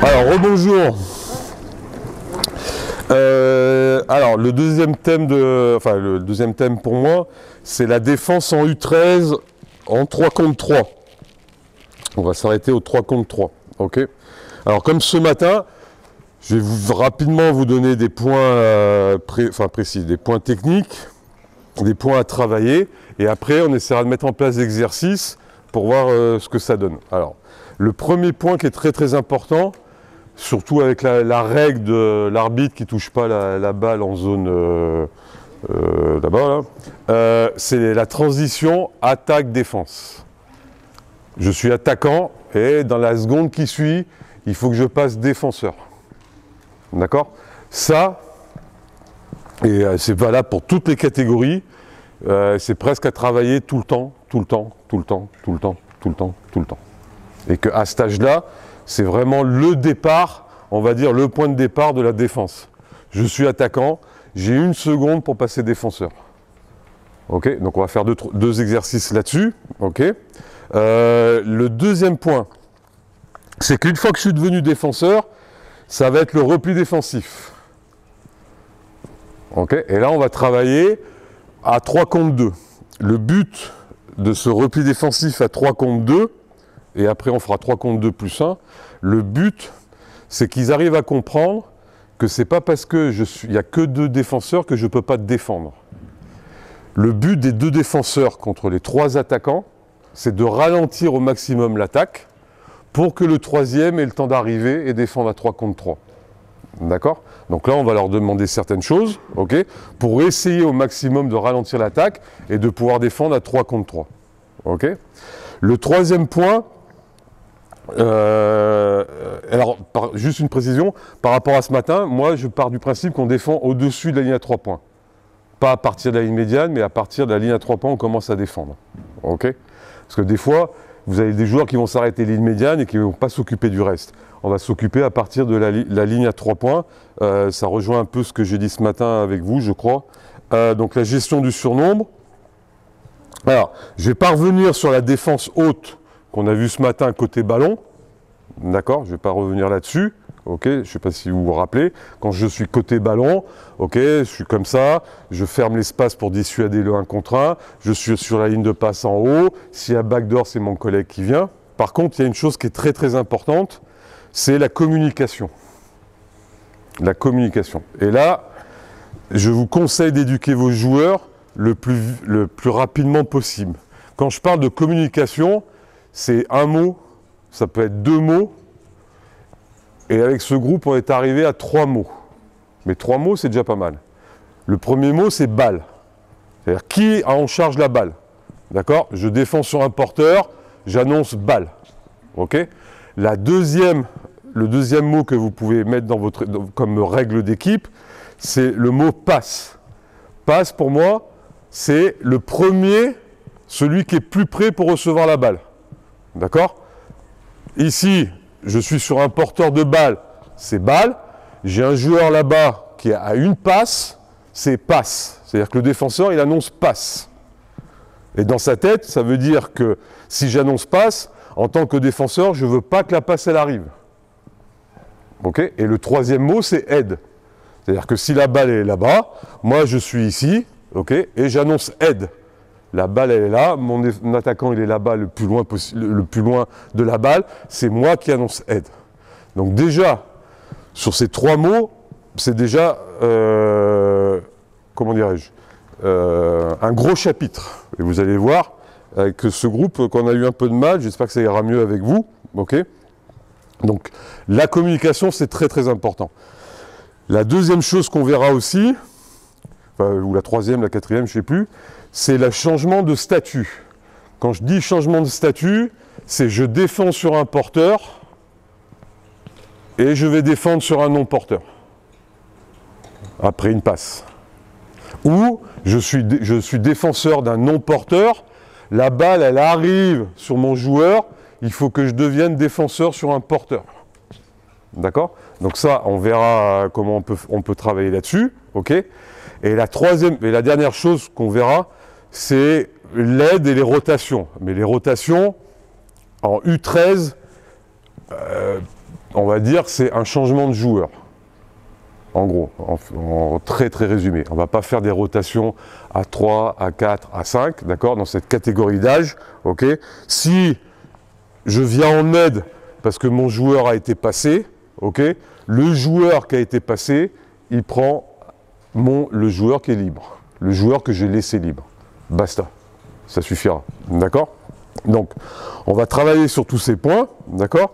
Alors, rebonjour. Alors, le deuxième thème le deuxième thème pour moi, c'est la défense en U13 en 3 contre 3. On va s'arrêter au 3 contre 3. Ok. Alors, comme ce matin, je vais rapidement vous donner des points précis, des points techniques, des points à travailler, et après, on essaiera de mettre en place des exercices pour voir ce que ça donne. Alors, le premier point qui est très très important, surtout avec la règle de l'arbitre qui ne touche pas la balle en zone là-bas, c'est la transition attaque-défense. Je suis attaquant et dans la seconde qui suit, il faut que je passe défenseur. D'accord? Ça, et c'est valable pour toutes les catégories, c'est presque à travailler tout le temps. Et qu'à cet âge-là, c'est vraiment le départ, on va dire le point de départ de la défense. Je suis attaquant, j'ai 1 seconde pour passer défenseur. Ok, donc on va faire deux exercices là-dessus. Ok. Le deuxième point, c'est qu'une fois que je suis devenu défenseur, ça va être le repli défensif. Ok, et là on va travailler à 3 contre 2. Le but de ce repli défensif à 3 contre 2, et après on fera 3 contre 2 plus 1, le but, c'est qu'ils arrivent à comprendre que c'est pas parce qu'il n'y a que 2 défenseurs que je ne peux pas défendre. Le but des 2 défenseurs contre les 3 attaquants, c'est de ralentir au maximum l'attaque pour que le 3e ait le temps d'arriver et défendre à 3 contre 3. D'accord? Donc là, on va leur demander certaines choses, ok, pour essayer au maximum de ralentir l'attaque et de pouvoir défendre à 3 contre 3. Ok? Le troisième point, juste une précision, par rapport à ce matin, moi je pars du principe qu'on défend au-dessus de la ligne à 3 points. Pas à partir de la ligne médiane, mais à partir de la ligne à 3 points, on commence à défendre. Ok? Parce que des fois, vous avez des joueurs qui vont s'arrêter ligne médiane et qui ne vont pas s'occuper du reste. On va s'occuper à partir de la ligne à 3 points. Ça rejoint un peu ce que j'ai dit ce matin avec vous, je crois. Donc la gestion du surnombre. Alors, je vais pas revenir sur la défense haute qu'on a vue ce matin côté ballon. D'accord, je ne vais pas revenir là-dessus. Ok, je ne sais pas si vous vous rappelez. Quand je suis côté ballon, ok, je suis comme ça, je ferme l'espace pour dissuader le 1 contre 1, je suis sur la ligne de passe en haut. S'il y a backdoor, c'est mon collègue qui vient. Par contre, il y a une chose qui est très très importante, c'est la communication. La communication. Et là, je vous conseille d'éduquer vos joueurs le plus rapidement possible. Quand je parle de communication, c'est un mot, ça peut être 2 mots, et avec ce groupe, on est arrivé à 3 mots. Mais 3 mots, c'est déjà pas mal. Le premier mot, c'est balle. C'est-à-dire, qui a en charge la balle? D'accord? Je défends sur un porteur, j'annonce balle. Ok? Le deuxième mot que vous pouvez mettre comme règle d'équipe, c'est le mot passe. Passe, pour moi, c'est le premier, celui qui est plus près pour recevoir la balle. D'accord? Ici, je suis sur un porteur de balle, c'est balle. J'ai un joueur là-bas qui a 1 passe, c'est passe. C'est-à-dire que le défenseur, il annonce passe. Et dans sa tête, ça veut dire que si j'annonce passe, en tant que défenseur, je ne veux pas que la passe, elle arrive. Ok? Et le troisième mot, c'est aide. C'est-à-dire que si la balle est là-bas, moi je suis ici, ok, et j'annonce aide. La balle, elle est là, mon attaquant, il est là-bas le plus loin de la balle, c'est moi qui annonce aide. Donc déjà, sur ces 3 mots, c'est déjà, comment dirais-je, un gros chapitre. Et vous allez voir, avec ce groupe qu'on a eu un peu de mal, j'espère que ça ira mieux avec vous, ok. Donc, la communication, c'est très très important. La deuxième chose qu'on verra aussi, ou la troisième, la quatrième, je ne sais plus, c'est le changement de statut. Quand je dis changement de statut, c'est je défends sur un porteur et je vais défendre sur un non-porteur. Après une passe. Ou je suis défenseur d'un non-porteur, la balle, elle arrive sur mon joueur, il faut que je devienne défenseur sur un porteur. D'accord? Donc ça, on verra comment on peut travailler là-dessus. Ok? Et la dernière chose qu'on verra, c'est l'aide et les rotations. Mais les rotations, en U13, on va dire, c'est un changement de joueur. En gros, en très très résumé. On ne va pas faire des rotations à 3, à 4, à 5, d'accord, dans cette catégorie d'âge, ok. Si je viens en aide parce que mon joueur a été passé, ok, le joueur qui a été passé, il prend le joueur qui est libre, le joueur que j'ai laissé libre. Basta, ça suffira, d'accord. Donc, on va travailler sur tous ces points, d'accord.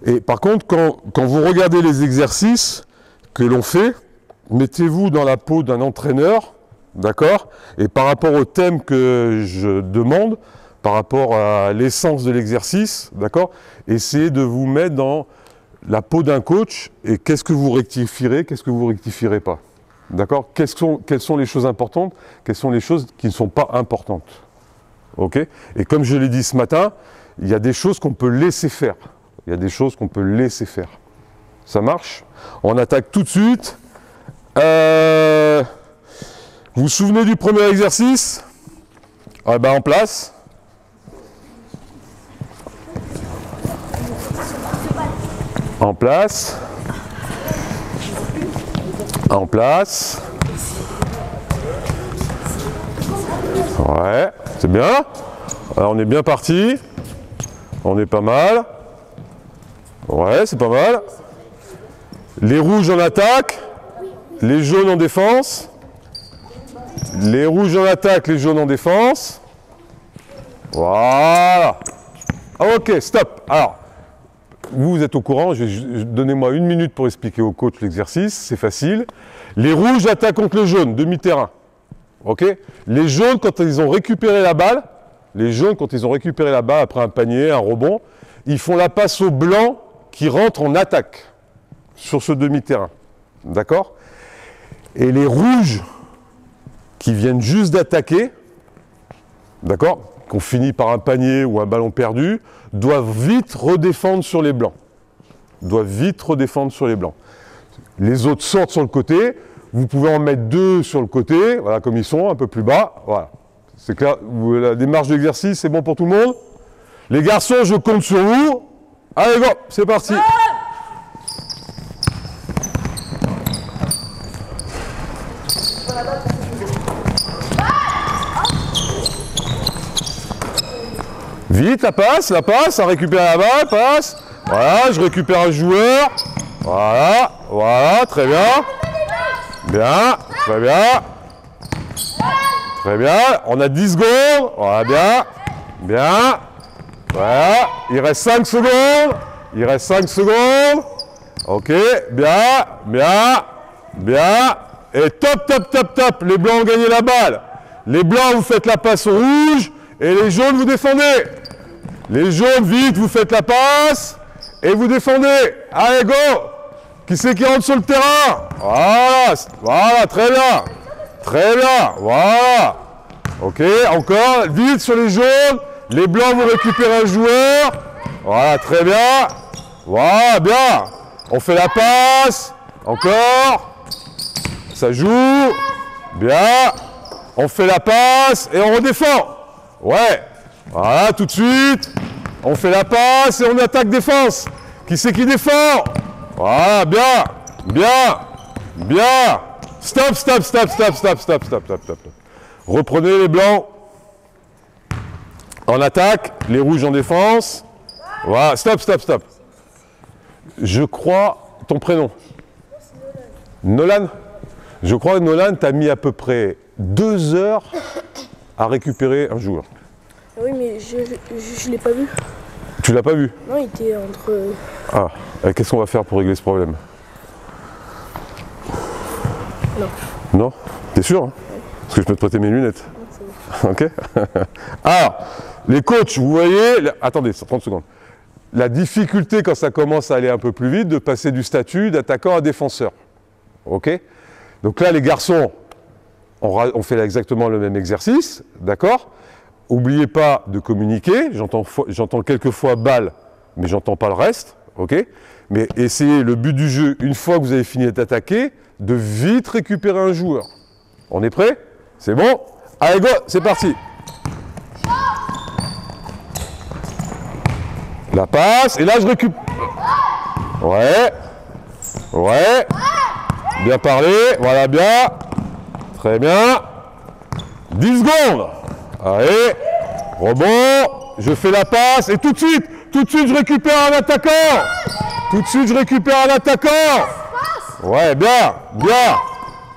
Et par contre, quand vous regardez les exercices que l'on fait, mettez-vous dans la peau d'un entraîneur, d'accord? Et par rapport au thème que je demande, par rapport à l'essence de l'exercice, d'accord? Essayez de vous mettre dans la peau d'un coach et qu'est-ce que vous rectifierez, qu'est-ce que vous rectifierez pas. D'accord? Quelles sont les choses importantes, quelles sont les choses qui ne sont pas importantes. Ok? Et comme je l'ai dit ce matin, il y a des choses qu'on peut laisser faire. Il y a des choses qu'on peut laisser faire. Ça marche? On attaque tout de suite. Vous vous souvenez du premier exercice? Ah ben en place. En place. En place. Ouais, c'est bien. Alors on est bien parti. On est pas mal. Ouais, c'est pas mal. Les rouges en attaque, les jaunes en défense. Les rouges en attaque, les jaunes en défense. Voilà. Ok, stop. Alors, vous êtes au courant, donnez-moi 1 minute pour expliquer au coach l'exercice, c'est facile. Les rouges attaquent contre les jaunes, demi-terrain. Ok. Les jaunes, quand ils ont récupéré la balle, après un panier, un rebond, ils font la passe au blanc qui rentre en attaque sur ce demi-terrain. D'accord? Et les rouges qui viennent juste d'attaquer, d'accord, qu'on finit par un panier ou un ballon perdu, doivent vite redéfendre sur les blancs. Les autres sortent sur le côté, vous pouvez en mettre 2 sur le côté, voilà, comme ils sont, un peu plus bas, voilà. C'est clair, la démarche d'exercice, c'est bon pour tout le monde? Les garçons, je compte sur vous. Allez, go, c'est parti. Vite, la passe, ça récupère la balle, passe. Voilà, je récupère un joueur. Voilà, très bien. Bien, très bien. Très bien, on a 10 secondes. Voilà, bien. Voilà, il reste 5 secondes. Ok, bien. Et top. Les blancs ont gagné la balle. Les blancs, vous faites la passe aux rouges. Et les jaunes, vous défendez. Les jaunes, vite, vous faites la passe. Et vous défendez. Allez, go. Qui c'est qui rentre sur le terrain? Voilà, très bien. Voilà. Ok, encore, vite sur les jaunes. Les blancs, vous récupérez un joueur. Voilà, très bien. Voilà, bien. On fait la passe. Encore. Ça joue. Bien. On fait la passe et on redéfend. Ouais. Voilà, tout de suite. On fait la passe et on attaque défense. Qui c'est qui défend? Voilà, bien. Stop. Reprenez les blancs en attaque, les rouges en défense. Voilà, stop. Je crois, ton prénom? Nolan. Je crois que Nolan, tu as mis à peu près 2 heures à récupérer un joueur. Oui, mais je l'ai pas vu. Tu l'as pas vu? Non, il était entre... Ah, qu'est-ce qu'on va faire pour régler ce problème? Non? T'es sûr, hein? Parce que je peux te prêter mes lunettes. Ok. Alors, les coachs, vous voyez... Attendez, 30 secondes. La difficulté, quand ça commence à aller un peu plus vite, de passer du statut d'attaquant à défenseur. Ok. Donc là, les garçons, on fait exactement le même exercice, d'accord? N'oubliez pas de communiquer. J'entends quelquefois balle, mais j'entends pas le reste, ok? Mais essayez, le but du jeu, une fois que vous avez fini d'attaquer, de vite récupérer un joueur. On est prêt? C'est bon? Allez, go, c'est parti. La passe, et là je récupère. Ouais. Ouais. Bien parlé. Voilà, bien. Très bien. 10 secondes. Allez. Rebond. Je fais la passe. Et tout de suite, je récupère un attaquant. Tout de suite, je récupère un attaquant. Ouais, bien. Bien.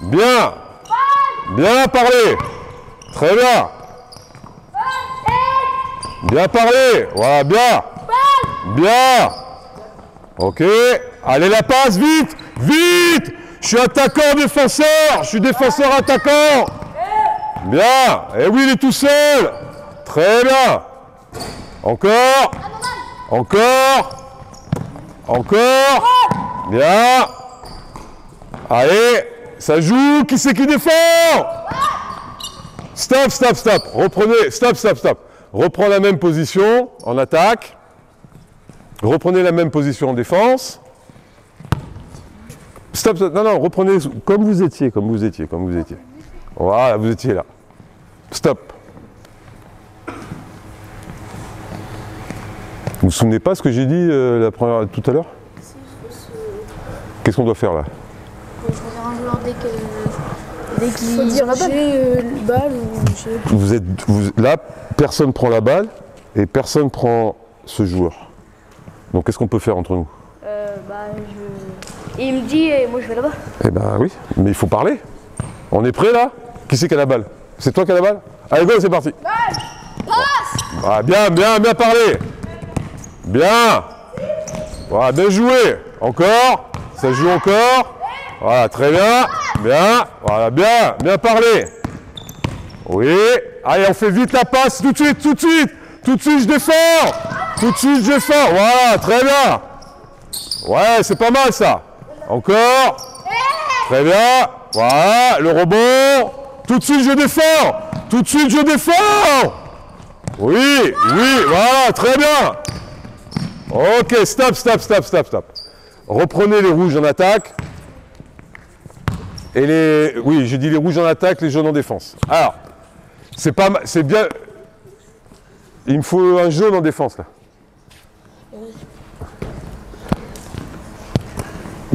Bien. Bien parlé. Très bien. Bien parlé. Voilà, bien. Bien. Ok. Allez, la passe, vite. Vite. Je suis attaquant, défenseur. Je suis défenseur, attaquant. Bien. Et oui, il est tout seul. Très bien. Encore. Encore. Encore. Bien. Allez. Ça joue. Qui c'est qui défend? Stop, stop, stop. Reprenez. Stop, stop, stop. Reprends la même position en attaque. Reprenez la même position en défense. Stop, stop. Non, non, reprenez comme vous étiez, comme vous étiez, comme vous étiez. Voilà, vous étiez là. Stop. Vous vous souvenez pas ce que j'ai dit tout à l'heure? Qu'est-ce qu'on doit faire là? Faut choisir un joueur dès qu'il Faut dire la balle. j'ai le balle ou j'ai... Là, personne prend la balle et personne prend ce joueur. Donc qu'est-ce qu'on peut faire entre nous? Et il me dit, et moi je vais là-bas. Eh ben oui, mais il faut parler. On est prêt là? Qui c'est qui a la balle? C'est toi qui as la balle? Allez, go, c'est parti. Passe. Ah, bien, bien, bien parlé. Bien. Voilà, bien joué. Encore. Ça joue encore. Voilà, très bien. Bien. Voilà, bien, bien parlé. Oui. Allez, on fait vite la passe. Tout de suite, tout de suite. Tout de suite, je défends. Tout de suite, je défends. Voilà, très bien. Ouais, c'est pas mal ça. Encore. Très bien. Voilà, le rebond. Tout de suite, je défends. Tout de suite, je défends. Oui, oui, voilà, très bien. Ok, stop, stop, stop, stop, stop. Reprenez les rouges en attaque. Et les... Oui, j'ai dit les rouges en attaque, les jaunes en défense. Alors, c'est pas mal, c'est bien... Il me faut un jaune en défense, là.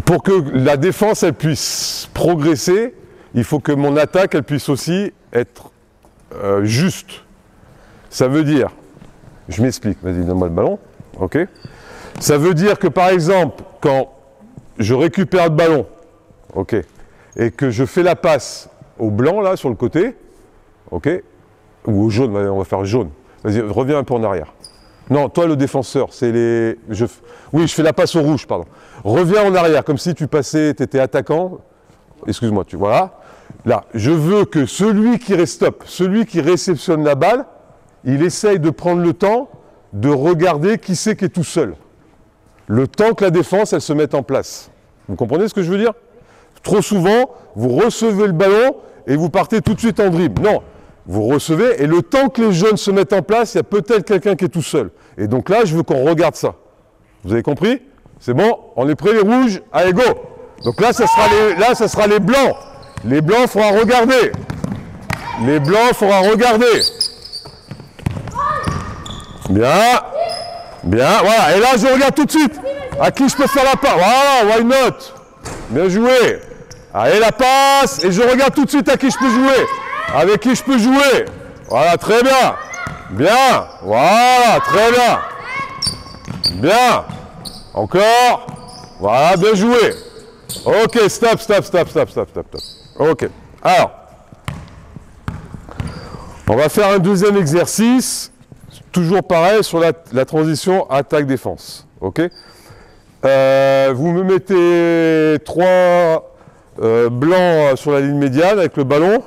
Pour que la défense, elle puisse progresser, il faut que mon attaque, elle puisse aussi être juste. Ça veut dire... Je m'explique. Vas-y, donne-moi le ballon. Ok. Ça veut dire que, par exemple, quand je récupère le ballon, ok, et que je fais la passe au blanc, là, sur le côté, ok, ou au jaune, on va faire jaune. Vas-y, reviens un peu en arrière. Non, toi, le défenseur, c'est les... Oui, je fais la passe au rouge, pardon. Reviens en arrière, comme si tu passais, tu étais attaquant. Excuse-moi, voilà. Là, je veux que celui qui stop, celui qui réceptionne la balle, il essaye de prendre le temps de regarder qui c'est qui est tout seul. Le temps que la défense, elle se mette en place. Vous comprenez ce que je veux dire? Trop souvent, vous recevez le ballon et vous partez tout de suite en dribble. Non, vous recevez et le temps que les jeunes se mettent en place, il y a peut-être quelqu'un qui est tout seul. Et donc là, je veux qu'on regarde ça. Vous avez compris? C'est bon? On est prêts les rouges? Allez, go! Donc là, ça sera les blancs. Les blancs, il faudra regarder. Les blancs, il faudra regarder. Bien. Bien, voilà. Et là, je regarde tout de suite. À qui je peux faire la passe? Voilà, why not? Bien joué. Allez, la passe. Et je regarde tout de suite à qui je peux jouer. Avec qui je peux jouer. Voilà, très bien. Bien. Voilà, très bien. Bien. Encore. Voilà, bien joué. Ok, stop, stop, stop, stop, stop, stop, stop. Ok. Alors, on va faire un deuxième exercice. Toujours pareil sur la transition attaque-défense. Ok. Vous me mettez 3 blancs sur la ligne médiane avec le ballon.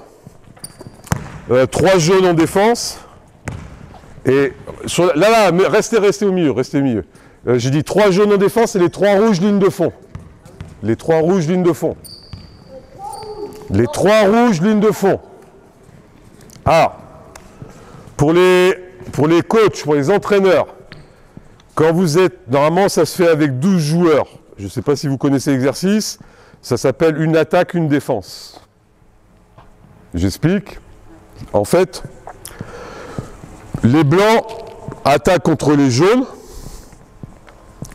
3 jaunes en défense. Et là, restez au milieu, restez au milieu. J'ai dit 3 jaunes en défense et les 3 rouges ligne de fond. Les 3 rouges lignes de fond. Les 3 rouges lignes de fond. Alors, pour les coachs, pour les entraîneurs, quand vous êtes, normalement ça se fait avec 12 joueurs. Je ne sais pas si vous connaissez l'exercice, ça s'appelle une attaque, une défense. J'explique. En fait, les blancs attaquent contre les jaunes.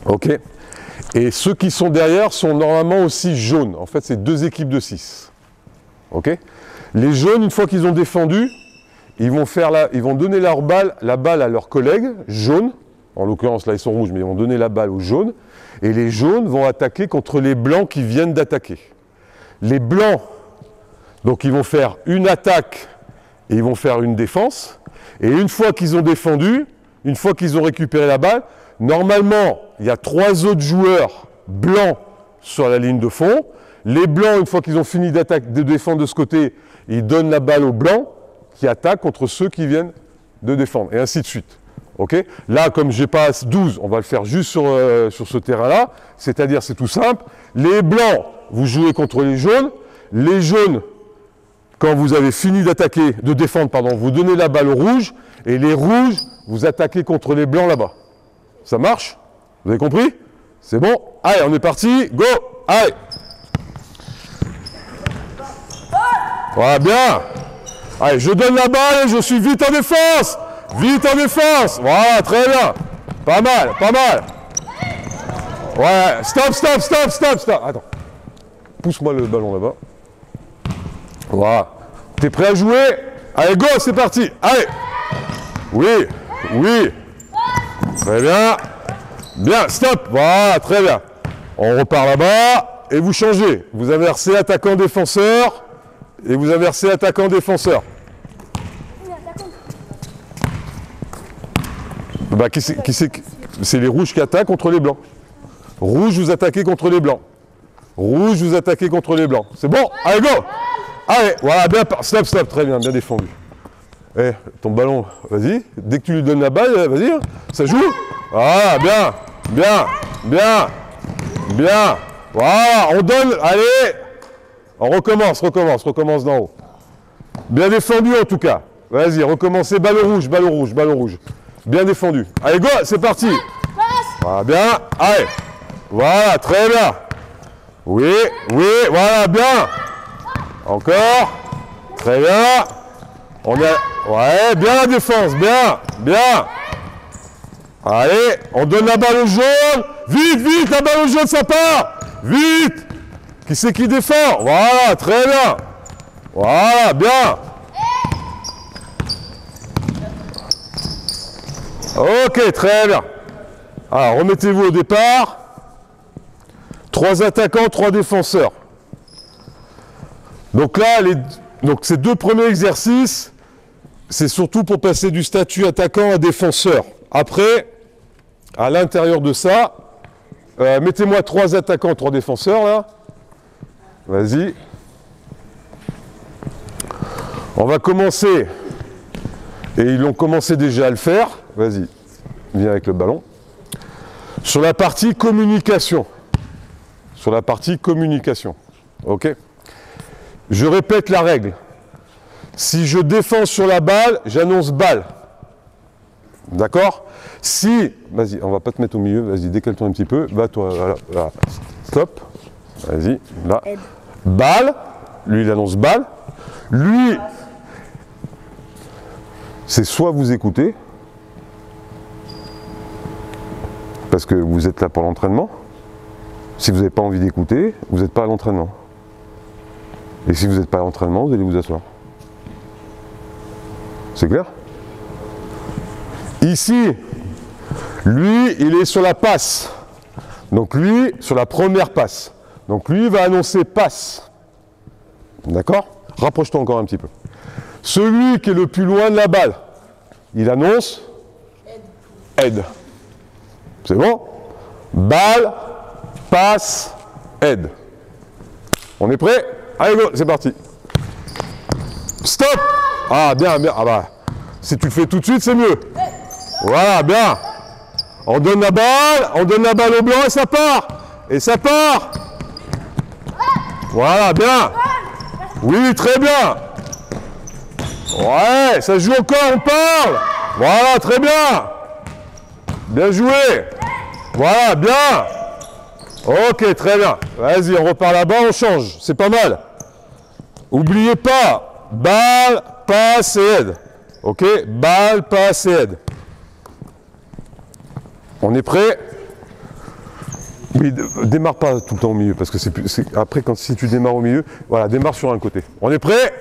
Ok. Et ceux qui sont derrière sont normalement aussi jaunes. En fait, c'est 2 équipes de 6. Ok? Les jaunes, une fois qu'ils ont défendu, ils vont donner la balle à leurs collègues jaunes. En l'occurrence, là, ils sont rouges, mais ils vont donner la balle aux jaunes. Et les jaunes vont attaquer contre les blancs qui viennent d'attaquer. Les blancs, donc ils vont faire une attaque et ils vont faire une défense. Et une fois qu'ils ont défendu, une fois qu'ils ont récupéré la balle, normalement, il y a 3 autres joueurs blancs sur la ligne de fond. Les blancs, une fois qu'ils ont fini de défendre de ce côté, ils donnent la balle aux blancs qui attaquent contre ceux qui viennent de défendre, et ainsi de suite. Okay? Là, comme je n'ai pas 12, on va le faire juste sur ce terrain-là, c'est-à-dire, c'est tout simple. Les blancs, vous jouez contre les jaunes. Les jaunes, quand vous avez fini de défendre, pardon, vous donnez la balle aux rouges, et les rouges, vous attaquez contre les blancs là-bas. Ça marche? Vous avez compris? C'est bon? Allez, on est parti, go! Allez! Voilà, bien! Allez, je donne la balle et je suis vite en défense! Vite en défense! Voilà, très bien! Pas mal, pas mal! Ouais, stop! Attends. Pousse-moi le ballon là-bas. Voilà. T'es prêt à jouer? Allez, go, c'est parti! Allez! Oui! Très bien! Bien, stop! Voilà, très bien. On repart là-bas et vous changez. Vous inversez attaquant-défenseur et vous inversez attaquant-défenseur. Bah, c'est les rouges qui attaquent contre les blancs. Rouge, vous attaquez contre les blancs. Rouge, vous attaquez contre les blancs. C'est bon? Allez, go! Allez, voilà, bien, stop, très bien, bien défendu. Eh, ton ballon, vas-y. Dès que tu lui donnes la balle, vas-y, hein, ça joue. Voilà, bien. Voilà, on donne, allez. On recommence d'en haut. Bien défendu en tout cas. Vas-y, recommencez, ballon rouge. Bien défendu. Allez, go, c'est parti. Voilà, bien. Allez. Voilà, très bien. Oui, voilà, bien. Encore. Très bien. Ouais, bien la défense, bien. Allez, on donne la balle au jaune. Vite, la balle au jaune, ça part. Vite. Qui c'est qui défend? Voilà, très bien. Voilà, bien. Ok, très bien. Alors, remettez-vous au départ. 3 attaquants, 3 défenseurs. Donc là, ces 2 premiers exercices, c'est surtout pour passer du statut attaquant à défenseur. Après, à l'intérieur de ça, mettez-moi 3 attaquants, 3 défenseurs, là. Vas-y. On va commencer, et ils ont commencé déjà à le faire. Vas-y, viens avec le ballon. Sur la partie communication. Ok? Je répète la règle. Si je défends sur la balle, j'annonce balle. D'accord? Si, vas-y, on va pas te mettre au milieu, vas-y, décale-toi un petit peu, va-toi, voilà. Stop. Vas-y, là. Balle, lui il annonce balle. Lui, c'est soit vous écoutez, parce que vous êtes là pour l'entraînement. Si vous n'avez pas envie d'écouter, vous n'êtes pas à l'entraînement. Et si vous n'êtes pas à l'entraînement, vous allez vous asseoir. C'est clair? Ici, lui, il est sur la passe. Donc lui, sur la première passe. Donc lui, il va annoncer passe. D'accord? Rapproche-toi encore un petit peu. Celui qui est le plus loin de la balle, il annonce aide. C'est bon? Balle, passe, aide. On est prêt? Allez, go, c'est parti. Stop! Ah, bien. Ah bah, si tu le fais tout de suite, c'est mieux. Voilà, bien. On donne la balle au blanc et ça part. Voilà, bien. Oui, très bien. Ouais, ça joue encore, on parle. Voilà, très bien. Bien joué. Voilà, bien. Ok, très bien. Vas-y, on repart là-bas, on change. C'est pas mal. N'oubliez pas, balle, passe et aide. Ok, balle, passe et aide. On est prêt? Oui, démarre pas tout le temps au milieu, parce que après, si tu démarres au milieu, voilà, démarre sur un côté. On est prêt?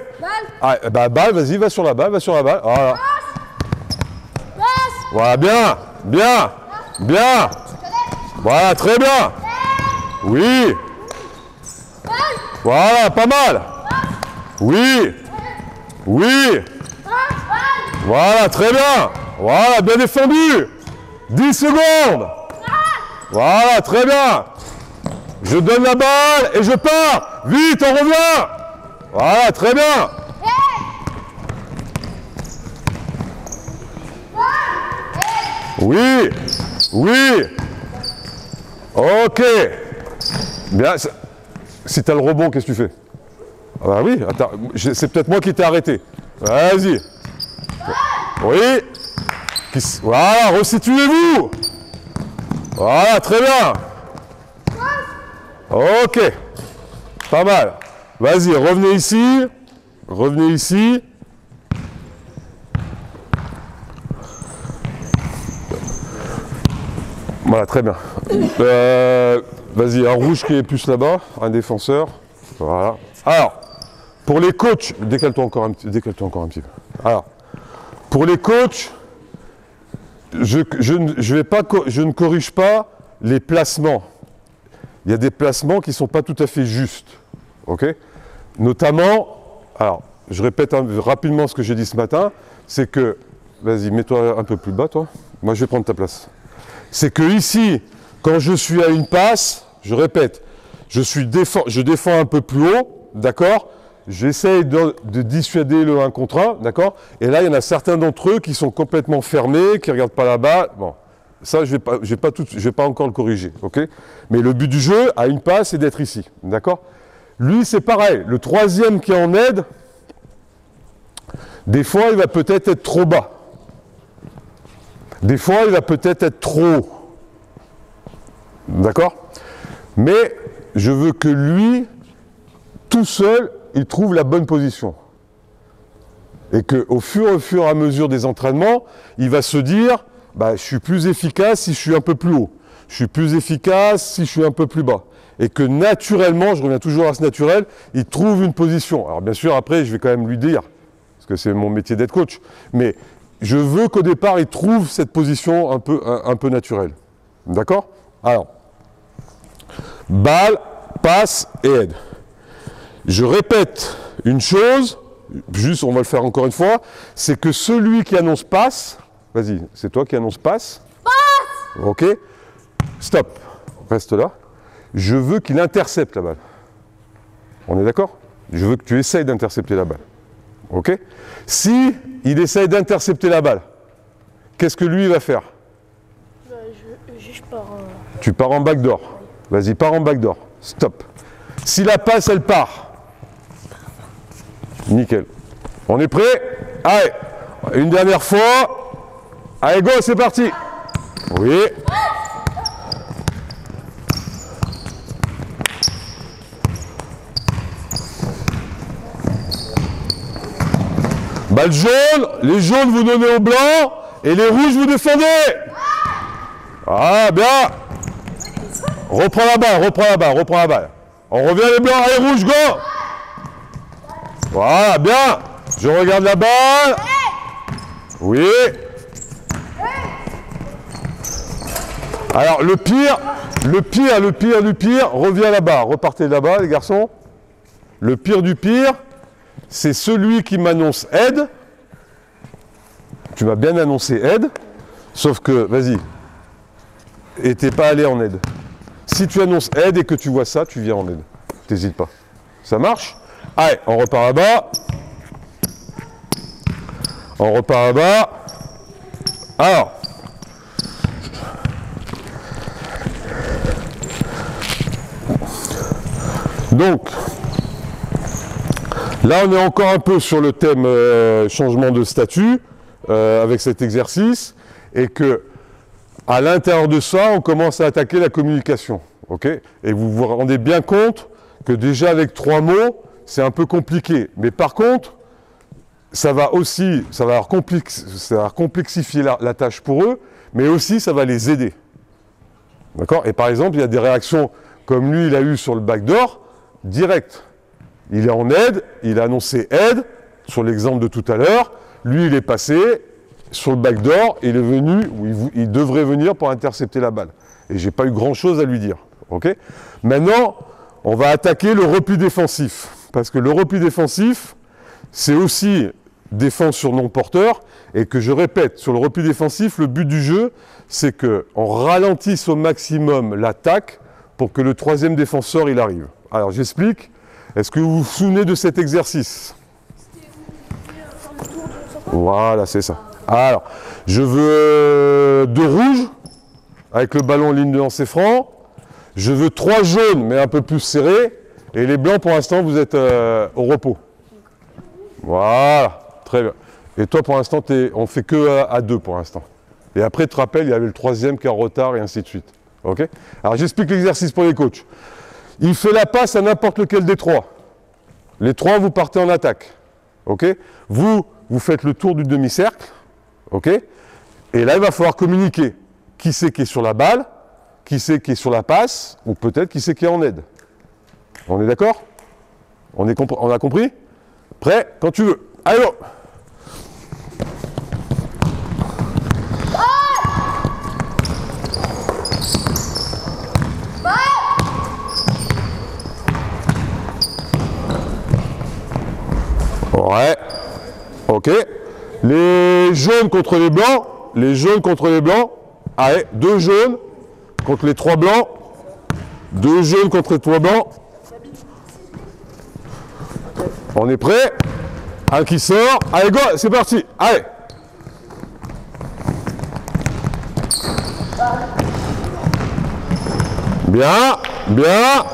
Balle, vas-y, va sur la balle, Voilà. Voilà, bien. Voilà, très bien. Oui. Voilà, pas mal. Oui. Voilà, très bien. Voilà, bien défendu. 10 secondes. Voilà, très bien. Je donne la balle et je pars. Vite, on revient. Voilà, très bien. Oui. Ok. Bien. Si tu as le rebond, qu'est-ce que tu fais? Ah bah oui, attends, c'est peut-être moi qui t'ai arrêté. Vas-y. Oui. Voilà, resituez-vous. Voilà, très bien. Ok. Pas mal. Vas-y, revenez ici. Voilà, très bien. Vas-y, un rouge qui est plus là-bas, un défenseur. Voilà. Alors, pour les coachs, décale-toi encore un petit peu. Alors, pour les coachs, je ne corrige pas les placements. Il y a des placements qui ne sont pas tout à fait justes. Ok? Notamment, alors, je répète rapidement ce que j'ai dit ce matin, c'est que, vas-y, mets-toi un peu plus bas, toi. Moi, je vais prendre ta place. C'est que ici, quand je suis à une passe, je répète, je défends un peu plus haut, d'accord? J'essaye de dissuader le 1 contre 1, d'accord? Et là, il y en a certains d'entre eux qui sont complètement fermés, qui ne regardent pas là-bas. Bon, ça, je ne vais pas encore le corriger, ok? Mais le but du jeu, à une passe, c'est d'être ici, d'accord? Lui, c'est pareil. Le troisième qui est en aide, des fois, il va peut-être être trop bas. Des fois, il va peut-être être trop haut. D'accord? Mais je veux que lui, tout seul, il trouve la bonne position. Et qu'au fur et à mesure des entraînements, il va se dire, bah, je suis plus efficace si je suis un peu plus haut. Je suis plus efficace si je suis un peu plus bas. Et que naturellement, je reviens toujours à ce naturel, il trouve une position. Alors bien sûr, après, je vais quand même lui dire, parce que c'est mon métier d'être coach, mais je veux qu'au départ, il trouve cette position un peu naturelle. D'accord? Alors, balle, passe et aide. Je répète une chose, juste on va le faire encore une fois, c'est que celui qui annonce passe, vas-y, c'est toi qui annonce passe. Passe! Ok? Stop. Reste là. Je veux qu'il intercepte la balle. On est d'accord? Je veux que tu essayes d'intercepter la balle. Ok? Si il essaye d'intercepter la balle, qu'est-ce que lui va faire? Je pars. Tu pars en backdoor. Vas-y, pars en backdoor. Stop. Si la passe, elle part. Nickel. On est prêt? Allez, une dernière fois. Allez, go, c'est parti. Oui. Balle jaune, les jaunes vous donnez au blanc et les rouges vous défendez. Ah, bien. Reprends la balle. On revient les blancs, allez rouge, go. Voilà, bien. Je regarde la balle. Oui. Alors le pire du pire, reviens là-bas, repartez là-bas les garçons. Le pire du pire, c'est celui qui m'annonce aide. Tu m'as bien annoncé aide, sauf que, vas-y, et t'es pas allé en aide. Si tu annonces aide et que tu vois ça, tu viens en aide. T'hésites pas. Ça marche? Allez, on repart là-bas. On repart là-bas. Alors. Donc, là on est encore un peu sur le thème changement de statut avec cet exercice et que à l'intérieur de ça on commence à attaquer la communication. Okay, et vous vous rendez bien compte que déjà avec 3 mots c'est un peu compliqué. Mais par contre, ça va leur complexifier la tâche pour eux, mais aussi ça va les aider. D'accord? Et par exemple, il y a des réactions comme lui, il a eu sur le backdoor, direct. Il est en aide, il a annoncé aide, sur l'exemple de tout à l'heure. Lui, il est passé sur le backdoor, il est venu, ou il devrait venir pour intercepter la balle. Et j'ai pas eu grand-chose à lui dire. Okay? Maintenant, on va attaquer le repli défensif. Parce que le repli défensif, c'est aussi défense sur non-porteur, et que je répète, sur le repli défensif, le but du jeu, c'est qu'on ralentisse au maximum l'attaque pour que le troisième défenseur, il arrive. Alors, j'explique. Est-ce que vous vous souvenez de cet exercice? Voilà, c'est ça. Alors, je veux 2 rouges, avec le ballon en ligne de lancer franc. Je veux 3 jaunes, mais un peu plus serrés. Et les blancs, pour l'instant, vous êtes au repos. Voilà, très bien. Et toi, pour l'instant, on fait que à 2 pour l'instant. Et après, tu te rappelles, il y avait le troisième qui est en retard, et ainsi de suite. Ok? Alors, j'explique l'exercice pour les coachs. Il fait la passe à n'importe lequel des 3. Les 3, vous partez en attaque. Ok? Vous faites le tour du demi-cercle. Ok? Et là, il va falloir communiquer. Qui c'est qui est sur la balle? Qui c'est qui est sur la passe? Ou peut-être qui c'est qui est en aide. On est d'accord? On a compris? Prêt? Quand tu veux. Allez! Ouais. Ok. Les jaunes contre les blancs. Les jaunes contre les blancs. Allez, 2 jaunes contre les 3 blancs. 2 jaunes contre les 3 blancs. On est prêt? Un qui sort. Allez, go, c'est parti. Allez. Bien, bien,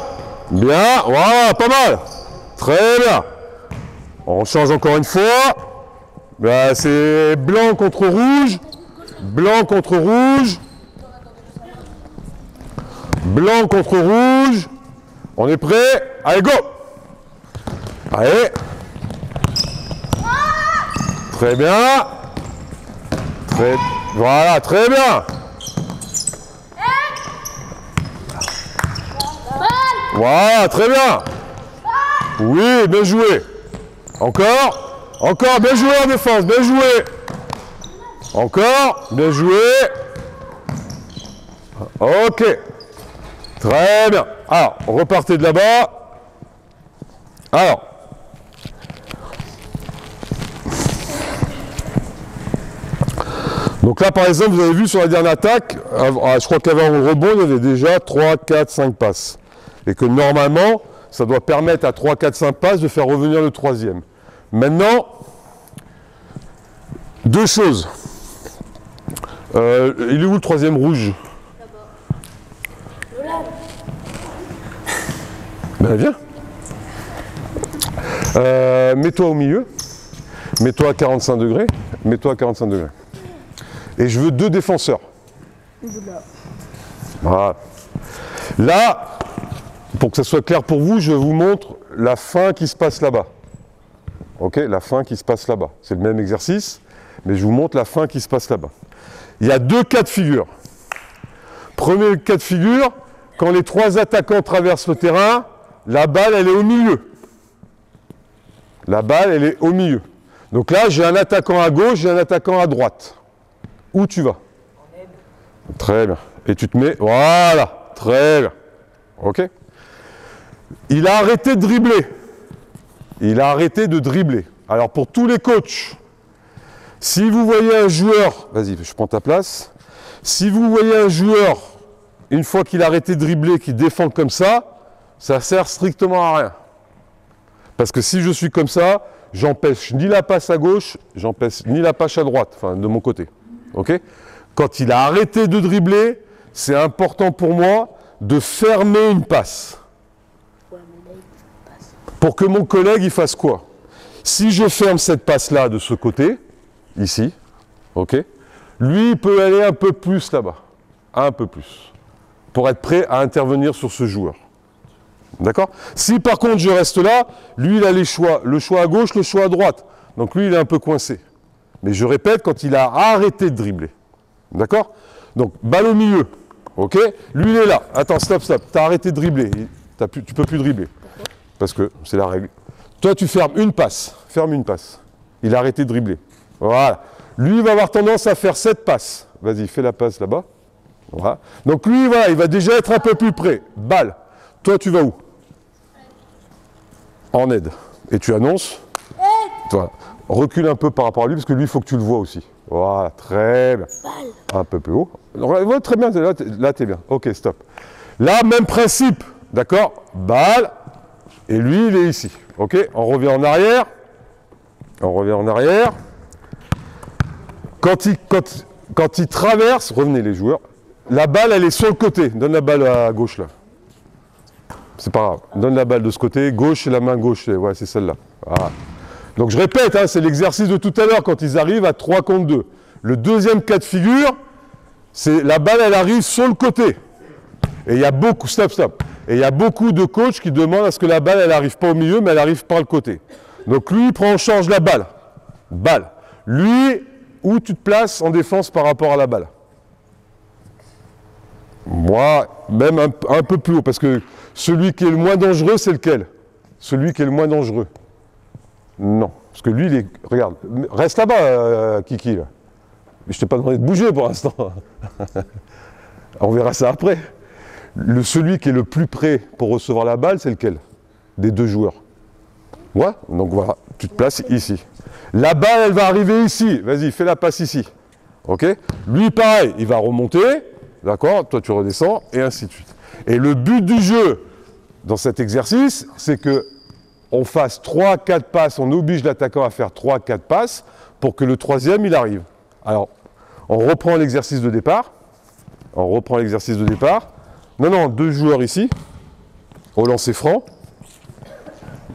bien. Voilà, pas mal. Très bien. On change encore une fois. Ben, c'est blanc contre rouge. Blanc contre rouge. Blanc contre rouge. On est prêt? Allez, go! Allez. Très bien. Voilà, très bien. Voilà, très bien. Oui, bien joué. Encore. Encore, bien joué en défense, bien joué. Encore, bien joué. Ok. Très bien. Alors, repartez de là-bas. Alors. Donc là, par exemple, vous avez vu sur la dernière attaque, je crois qu'avant le rebond, il y avait déjà 3, 4, 5 passes. Et que normalement, ça doit permettre à 3, 4, 5 passes de faire revenir le troisième. Maintenant, 2 choses. Il est où le troisième rouge? Ben viens. Mets-toi au milieu. Mets-toi à 45 degrés. Mets-toi à 45 degrés. Et je veux 2 défenseurs. Voilà. Là, pour que ça soit clair pour vous, je vous montre la fin qui se passe là-bas. Ok, la fin qui se passe là-bas. C'est le même exercice, mais je vous montre la fin qui se passe là-bas. Il y a 2 cas de figure. Premier cas de figure, quand les 3 attaquants traversent le terrain, la balle, elle est au milieu. La balle, elle est au milieu. Donc là, j'ai un attaquant à gauche, j'ai un attaquant à droite. Où tu vas? Très bien. Et tu te mets, voilà, très bien. Ok? Il a arrêté de dribbler. Il a arrêté de dribbler. Alors pour tous les coachs, si vous voyez un joueur, vas-y, je prends ta place. Si vous voyez un joueur, une fois qu'il a arrêté de dribbler, qui défend comme ça sert strictement à rien. Parce que si je suis comme ça, j'empêche ni la passe à gauche, j'empêche ni la passe à droite, enfin de mon côté. Ok? Quand il a arrêté de dribbler, c'est important pour moi de fermer une passe. Pour que mon collègue il fasse quoi? Si je ferme cette passe-là de ce côté, ici, ok, lui il peut aller un peu plus là-bas, un peu plus, pour être prêt à intervenir sur ce joueur. D'accord? Si par contre je reste là, lui il a les choix, le choix à gauche, le choix à droite. Donc lui il est un peu coincé. Mais je répète, quand il a arrêté de dribbler. D'accord? Donc balle au milieu. Ok? Lui, il est là. Attends, stop, stop. Tu as arrêté de dribbler. Tu peux plus dribbler. Parce que c'est la règle. Toi, tu fermes une passe. Ferme une passe. Il a arrêté de dribbler. Voilà. Lui, il va avoir tendance à faire 7 passes. Vas-y, fais la passe là-bas. Voilà. Donc lui, voilà, il va déjà être un peu plus près. Balle. Toi, tu vas où? En aide. Et tu annonces. Voilà. Recule un peu par rapport à lui, parce que lui, il faut que tu le vois aussi. Voilà, très bien. Un peu plus haut. Ouais, très bien, là, t'es bien. Ok, stop. Là, même principe. D'accord? Balle. Et lui, il est ici. Ok? On revient en arrière. On revient en arrière. Quand il traverse, revenez les joueurs, la balle, elle est sur le côté. Donne la balle à gauche, là. C'est pas grave. Donne la balle de ce côté. Gauche, et la main gauche. Ouais, c'est celle-là. Voilà. Donc, je répète, hein, c'est l'exercice de tout à l'heure quand ils arrivent à 3 contre 2. Le deuxième cas de figure, c'est la balle, elle arrive sur le côté. Et il y a beaucoup, stop. Et il y a beaucoup de coachs qui demandent à ce que la balle, elle n'arrive pas au milieu, mais elle arrive par le côté. Donc lui, il prend en charge la balle. Balle. Lui, où tu te places en défense par rapport à la balle? Moi, même un peu plus haut, parce que celui qui est le moins dangereux, c'est lequel? Celui qui est le moins dangereux. Non. Parce que lui, il est... Regarde, reste là-bas, Kiki. Là. Je t'ai pas demandé de bouger pour l'instant. On verra ça après. Celui qui est le plus près pour recevoir la balle, c'est lequel? Des deux joueurs. Ouais, donc voilà, tu te places ici. La balle, elle va arriver ici. Vas-y, fais la passe ici. Ok? Lui, pareil, il va remonter. D'accord? Toi, tu redescends, et ainsi de suite. Et le but du jeu, dans cet exercice, c'est que on fasse 3-4 passes, on oblige l'attaquant à faire 3-4 passes pour que le troisième, il arrive. Alors, on reprend l'exercice de départ. On reprend l'exercice de départ. Non, 2 joueurs ici, au lancer franc,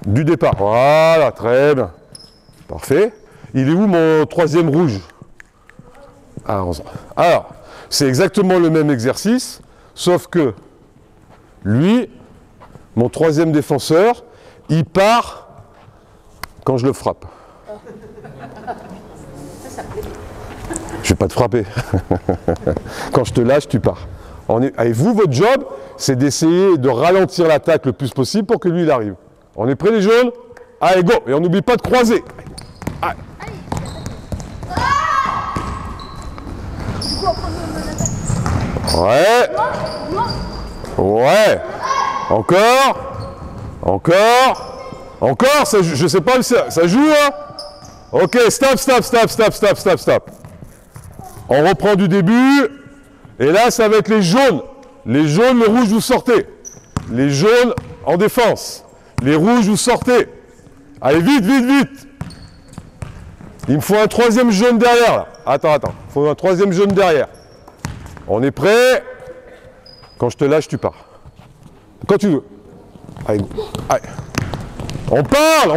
du départ. Voilà, très bien. Parfait. Il est où mon troisième rouge? Alors, c'est exactement le même exercice, sauf que lui, mon troisième défenseur, il part quand je le frappe. Je ne vais pas te frapper. Quand je te lâche, tu pars. Et vous, votre job, c'est d'essayer de ralentir l'attaque le plus possible pour que lui, il arrive. On est prêts les jaunes? Allez, go! Et on n'oublie pas de croiser. Allez. Ouais. Encore, je sais pas, ça joue, hein? Ok, stop. On reprend du début. Et là, ça va être les jaunes. Les jaunes, le rouge, vous sortez. Les jaunes en défense. Les rouges, vous sortez. Allez, vite. Il me faut un troisième jaune derrière, là. Attends. Il faut un troisième jaune derrière. On est prêt? Quand je te lâche, tu pars. Quand tu veux. Allez. On parle.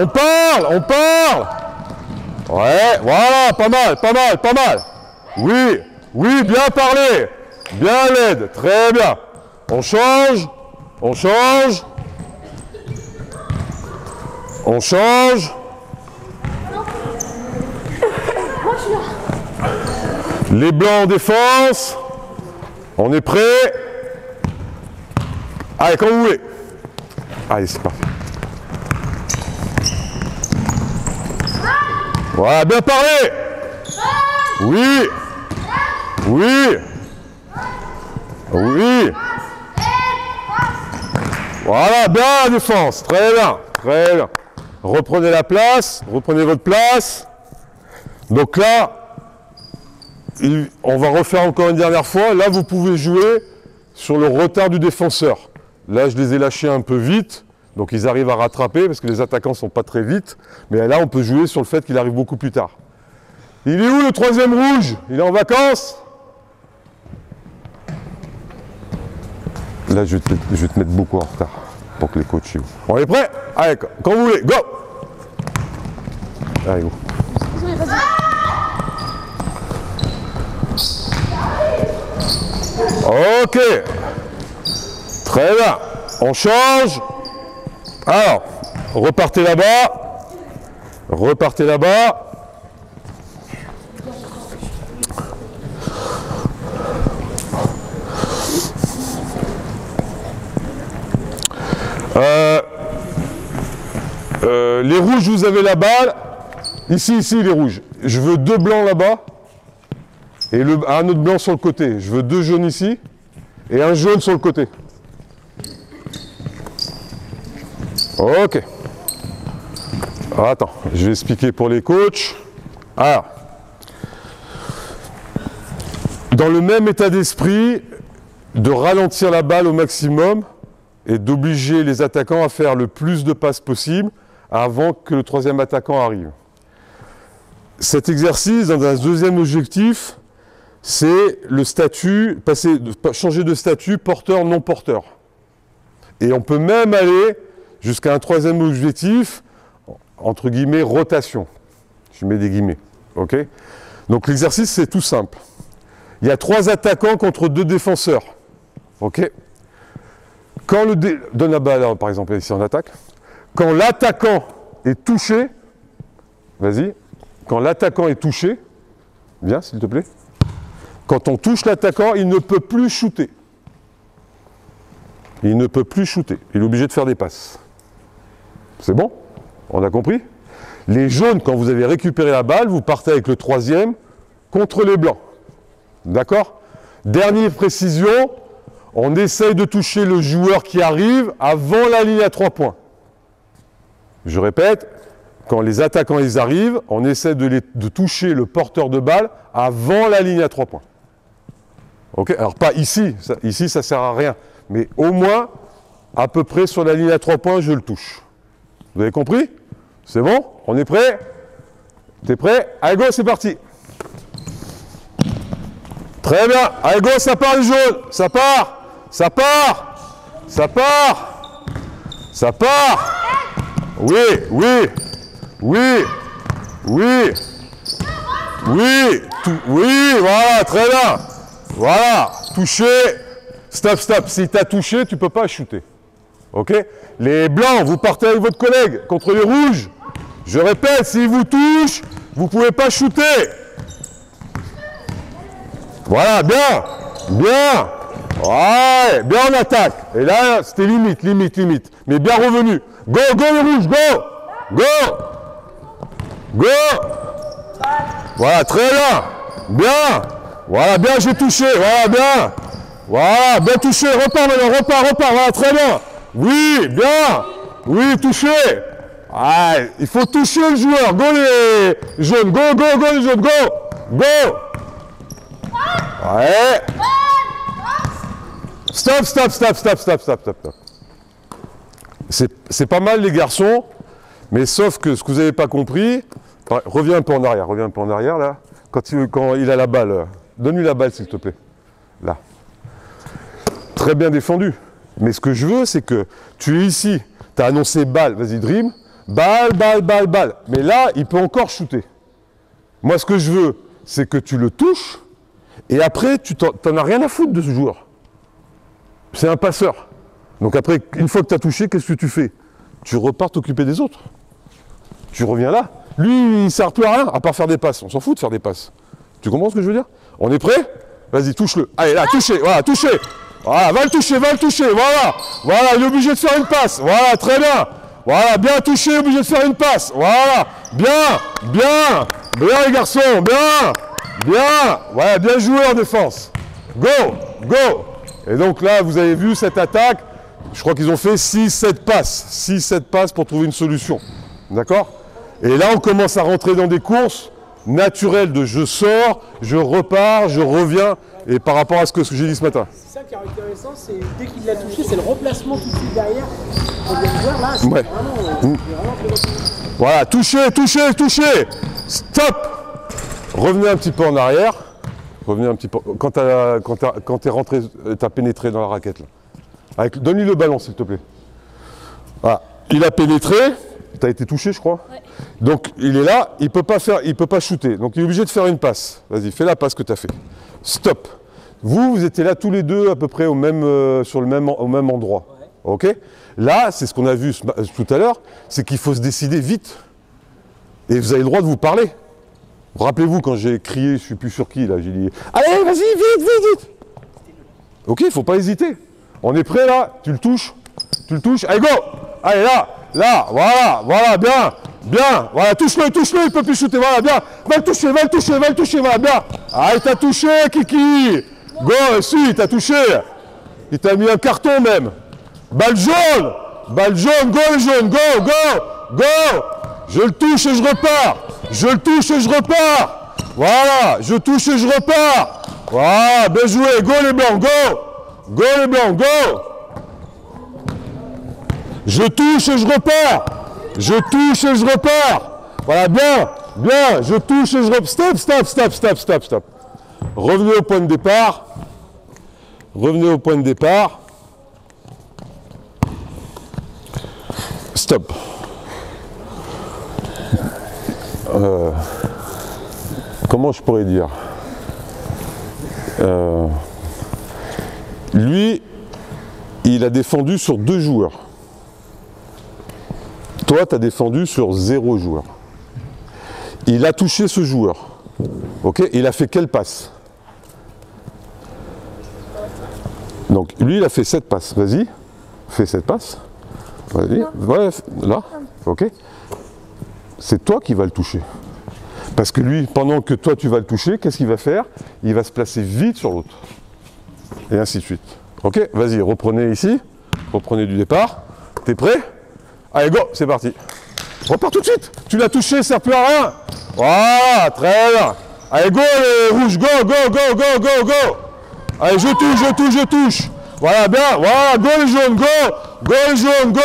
Ouais, voilà, pas mal. Oui, bien parlé. Bien l'aide, très bien. On change. Les blancs en défense. On est prêt. Allez, quand vous voulez. Allez, c'est parti. Voilà, bien parlé. Oui. Voilà, bien la défense. Très bien. Reprenez la place. Reprenez votre place. Donc là, on va refaire encore une dernière fois. Là, vous pouvez jouer sur le retard du défenseur. Là, je les ai lâchés un peu vite. Donc, ils arrivent à rattraper parce que les attaquants ne sont pas très vite. Mais là, on peut jouer sur le fait qu'il arrive beaucoup plus tard. Il est où le troisième rouge? Il est en vacances? Là, je vais te mettre beaucoup en retard pour que les coachs y vont. On est prêts? Allez, quand vous voulez, go! Allez, go. Ok. Très bien. On change. Alors, repartez là-bas. Les rouges, vous avez la balle. Ici, les rouges. Je veux 2 blancs là-bas. Et un autre blanc sur le côté. Je veux 2 jaunes ici. Et un jaune sur le côté. Ok. Alors, attends, je vais expliquer pour les coachs. Alors, dans le même état d'esprit, de ralentir la balle au maximum et d'obliger les attaquants à faire le plus de passes possible avant que le 3e attaquant arrive. Cet exercice, dans un 2e objectif, c'est le statut, changer de statut porteur-non porteur. Et on peut même aller jusqu'à un 3e objectif, entre guillemets, rotation. Je mets des guillemets, ok? Donc l'exercice, c'est tout simple. Il y a 3 attaquants contre 2 défenseurs, ok? Quand donne la balle, par exemple, ici en attaque. Quand l'attaquant est touché, vas-y, quand l'attaquant est touché, viens s'il te plaît. Quand on touche l'attaquant, il ne peut plus shooter. Il ne peut plus shooter. Il est obligé de faire des passes. C'est bon? On a compris? Les jaunes, quand vous avez récupéré la balle, vous partez avec le 3e contre les blancs. D'accord? Dernière précision, on essaye de toucher le joueur qui arrive avant la ligne à 3 points. Je répète, quand les attaquants ils arrivent, on essaie de toucher le porteur de balle avant la ligne à 3 points. Ok? Alors pas ici, ici ça ne sert à rien, mais au moins à peu près sur la ligne à 3 points, je le touche. Vous avez compris? C'est bon? On est prêt? T'es prêt? Allez go, c'est parti! Très bien, allez go, ça part les jaunes, ça part, ça part, ça part, ça part. Oui, oui, oui, oui, oui, oui, voilà, très bien. Voilà, toucher, stop, stop. Si tu as touché, tu ne peux pas shooter. Ok? Les blancs, vous partez avec votre collègue contre les rouges. Je répète, s'ils vous touchent, vous ne pouvez pas shooter. Voilà, bien, bien. Ouais, bien en attaque. Et là, c'était limite, limite, limite. Mais bien revenu. Go, go les rouges, go, go, go. Voilà, très bien, bien. Voilà, bien, j'ai touché, voilà, bien. Voilà, bien touché, repars maintenant, repars, repars, voilà, très bien. Oui, bien. Oui, touché. Ah, il faut toucher le joueur. Go les jaunes, go, go, go les jaunes, go, go. Ouais. Stop, stop, stop, stop, stop, stop, stop, stop. C'est pas mal les garçons, mais sauf que ce que vous n'avez pas compris, reviens un peu en arrière là, quand il a la balle, donne-lui la balle s'il te plaît, là. Très bien défendu, mais ce que je veux c'est que tu es ici, tu as annoncé balle, vas-y dream, balle, balle, balle, balle, mais là il peut encore shooter. Moi ce que je veux, c'est que tu le touches, et après tu t'en as rien à foutre de ce joueur. C'est un passeur. Donc après, une fois que tu as touché, qu'est-ce que tu fais? Tu repars t'occuper des autres. Tu reviens là. Lui, il ne sert plus à rien, à part faire des passes. On s'en fout de faire des passes. Tu comprends ce que je veux dire? On est prêt? Vas-y, touche-le. Allez, là, touchez. Voilà, touchez. Voilà, va le toucher, va le toucher. Voilà. Voilà, il est obligé de faire une passe. Voilà, très bien. Voilà, bien touché, obligé de faire une passe. Voilà. Bien, bien. Bien les garçons, bien. Bien. Voilà, bien joué en défense. Go, go. Et donc là, vous avez vu cette attaque, je crois qu'ils ont fait 6-7 passes. 6-7 passes pour trouver une solution. D'accord? Et là, on commence à rentrer dans des courses naturelles de je sors, je repars, je reviens, et par rapport à ce que j'ai dit ce matin. C'est ça qui est intéressant, c'est dès qu'il l'a touché, c'est le replacement tout de suite derrière. Là, c'est ouais. vraiment voilà, toucher, toucher, toucher. Stop. Revenez un petit peu en arrière. Revenez un petit peu. Quand tu es rentré, tu as pénétré dans la raquette. Donne-lui le ballon, s'il te plaît. Voilà. Il a pénétré. Tu as été touché, je crois. Ouais. Donc, il est là. Il ne peut pas shooter. Donc, il est obligé de faire une passe. Vas-y, fais la passe que tu as fait. Stop. Vous étiez là tous les deux à peu près au même endroit. Ouais. OK? Là, c'est ce qu'on a vu tout à l'heure. C'est qu'il faut se décider vite. Et vous avez le droit de vous parler. Rappelez-vous quand j'ai crié, je ne suis plus sur qui là, j'ai dit « Allez, vas-y, vite, vite, vite !» Ok, il ne faut pas hésiter. On est prêt là, tu le touches, Tu le touches. Allez, go! Allez, là, là, voilà, voilà, bien, bien. Voilà, touche-le, il peut plus shooter, voilà, bien. Va le toucher, voilà, bien. Ah, il t'a touché, Kiki. Go, si, t'as touché. Il t'a mis un carton même. Balle jaune, go les jaunes, go. Je le touche et je repars. Voilà, je touche et je repars. Voilà, bien joué, go les blancs, go les blancs, go. Je touche et je repars. Voilà, bien, je touche et je repars. Stop. Revenez au point de départ. Stop. Comment je pourrais dire? Lui, il a défendu sur 2 joueurs. Toi, tu as défendu sur 0 joueur. Il a touché ce joueur. Ok? Il a fait quelle passe? Donc, lui, il a fait 7 passes. Vas-y, fais 7 passes. Vas-y. Ouais, là. Ok? C'est toi qui vas le toucher. Parce que lui, pendant que toi, tu vas le toucher, qu'est-ce qu'il va faire? Il va se placer vite sur l'autre. Et ainsi de suite. Ok? Vas-y, reprenez ici. Reprenez du départ. T'es prêt? Allez, go, c'est parti. Repars tout de suite. Tu l'as touché, ça ne sert plus à rien. Voilà, très bien. Allez, go, les rouges, go. Allez, je touche. Voilà, bien. Voilà, go les jaunes, go.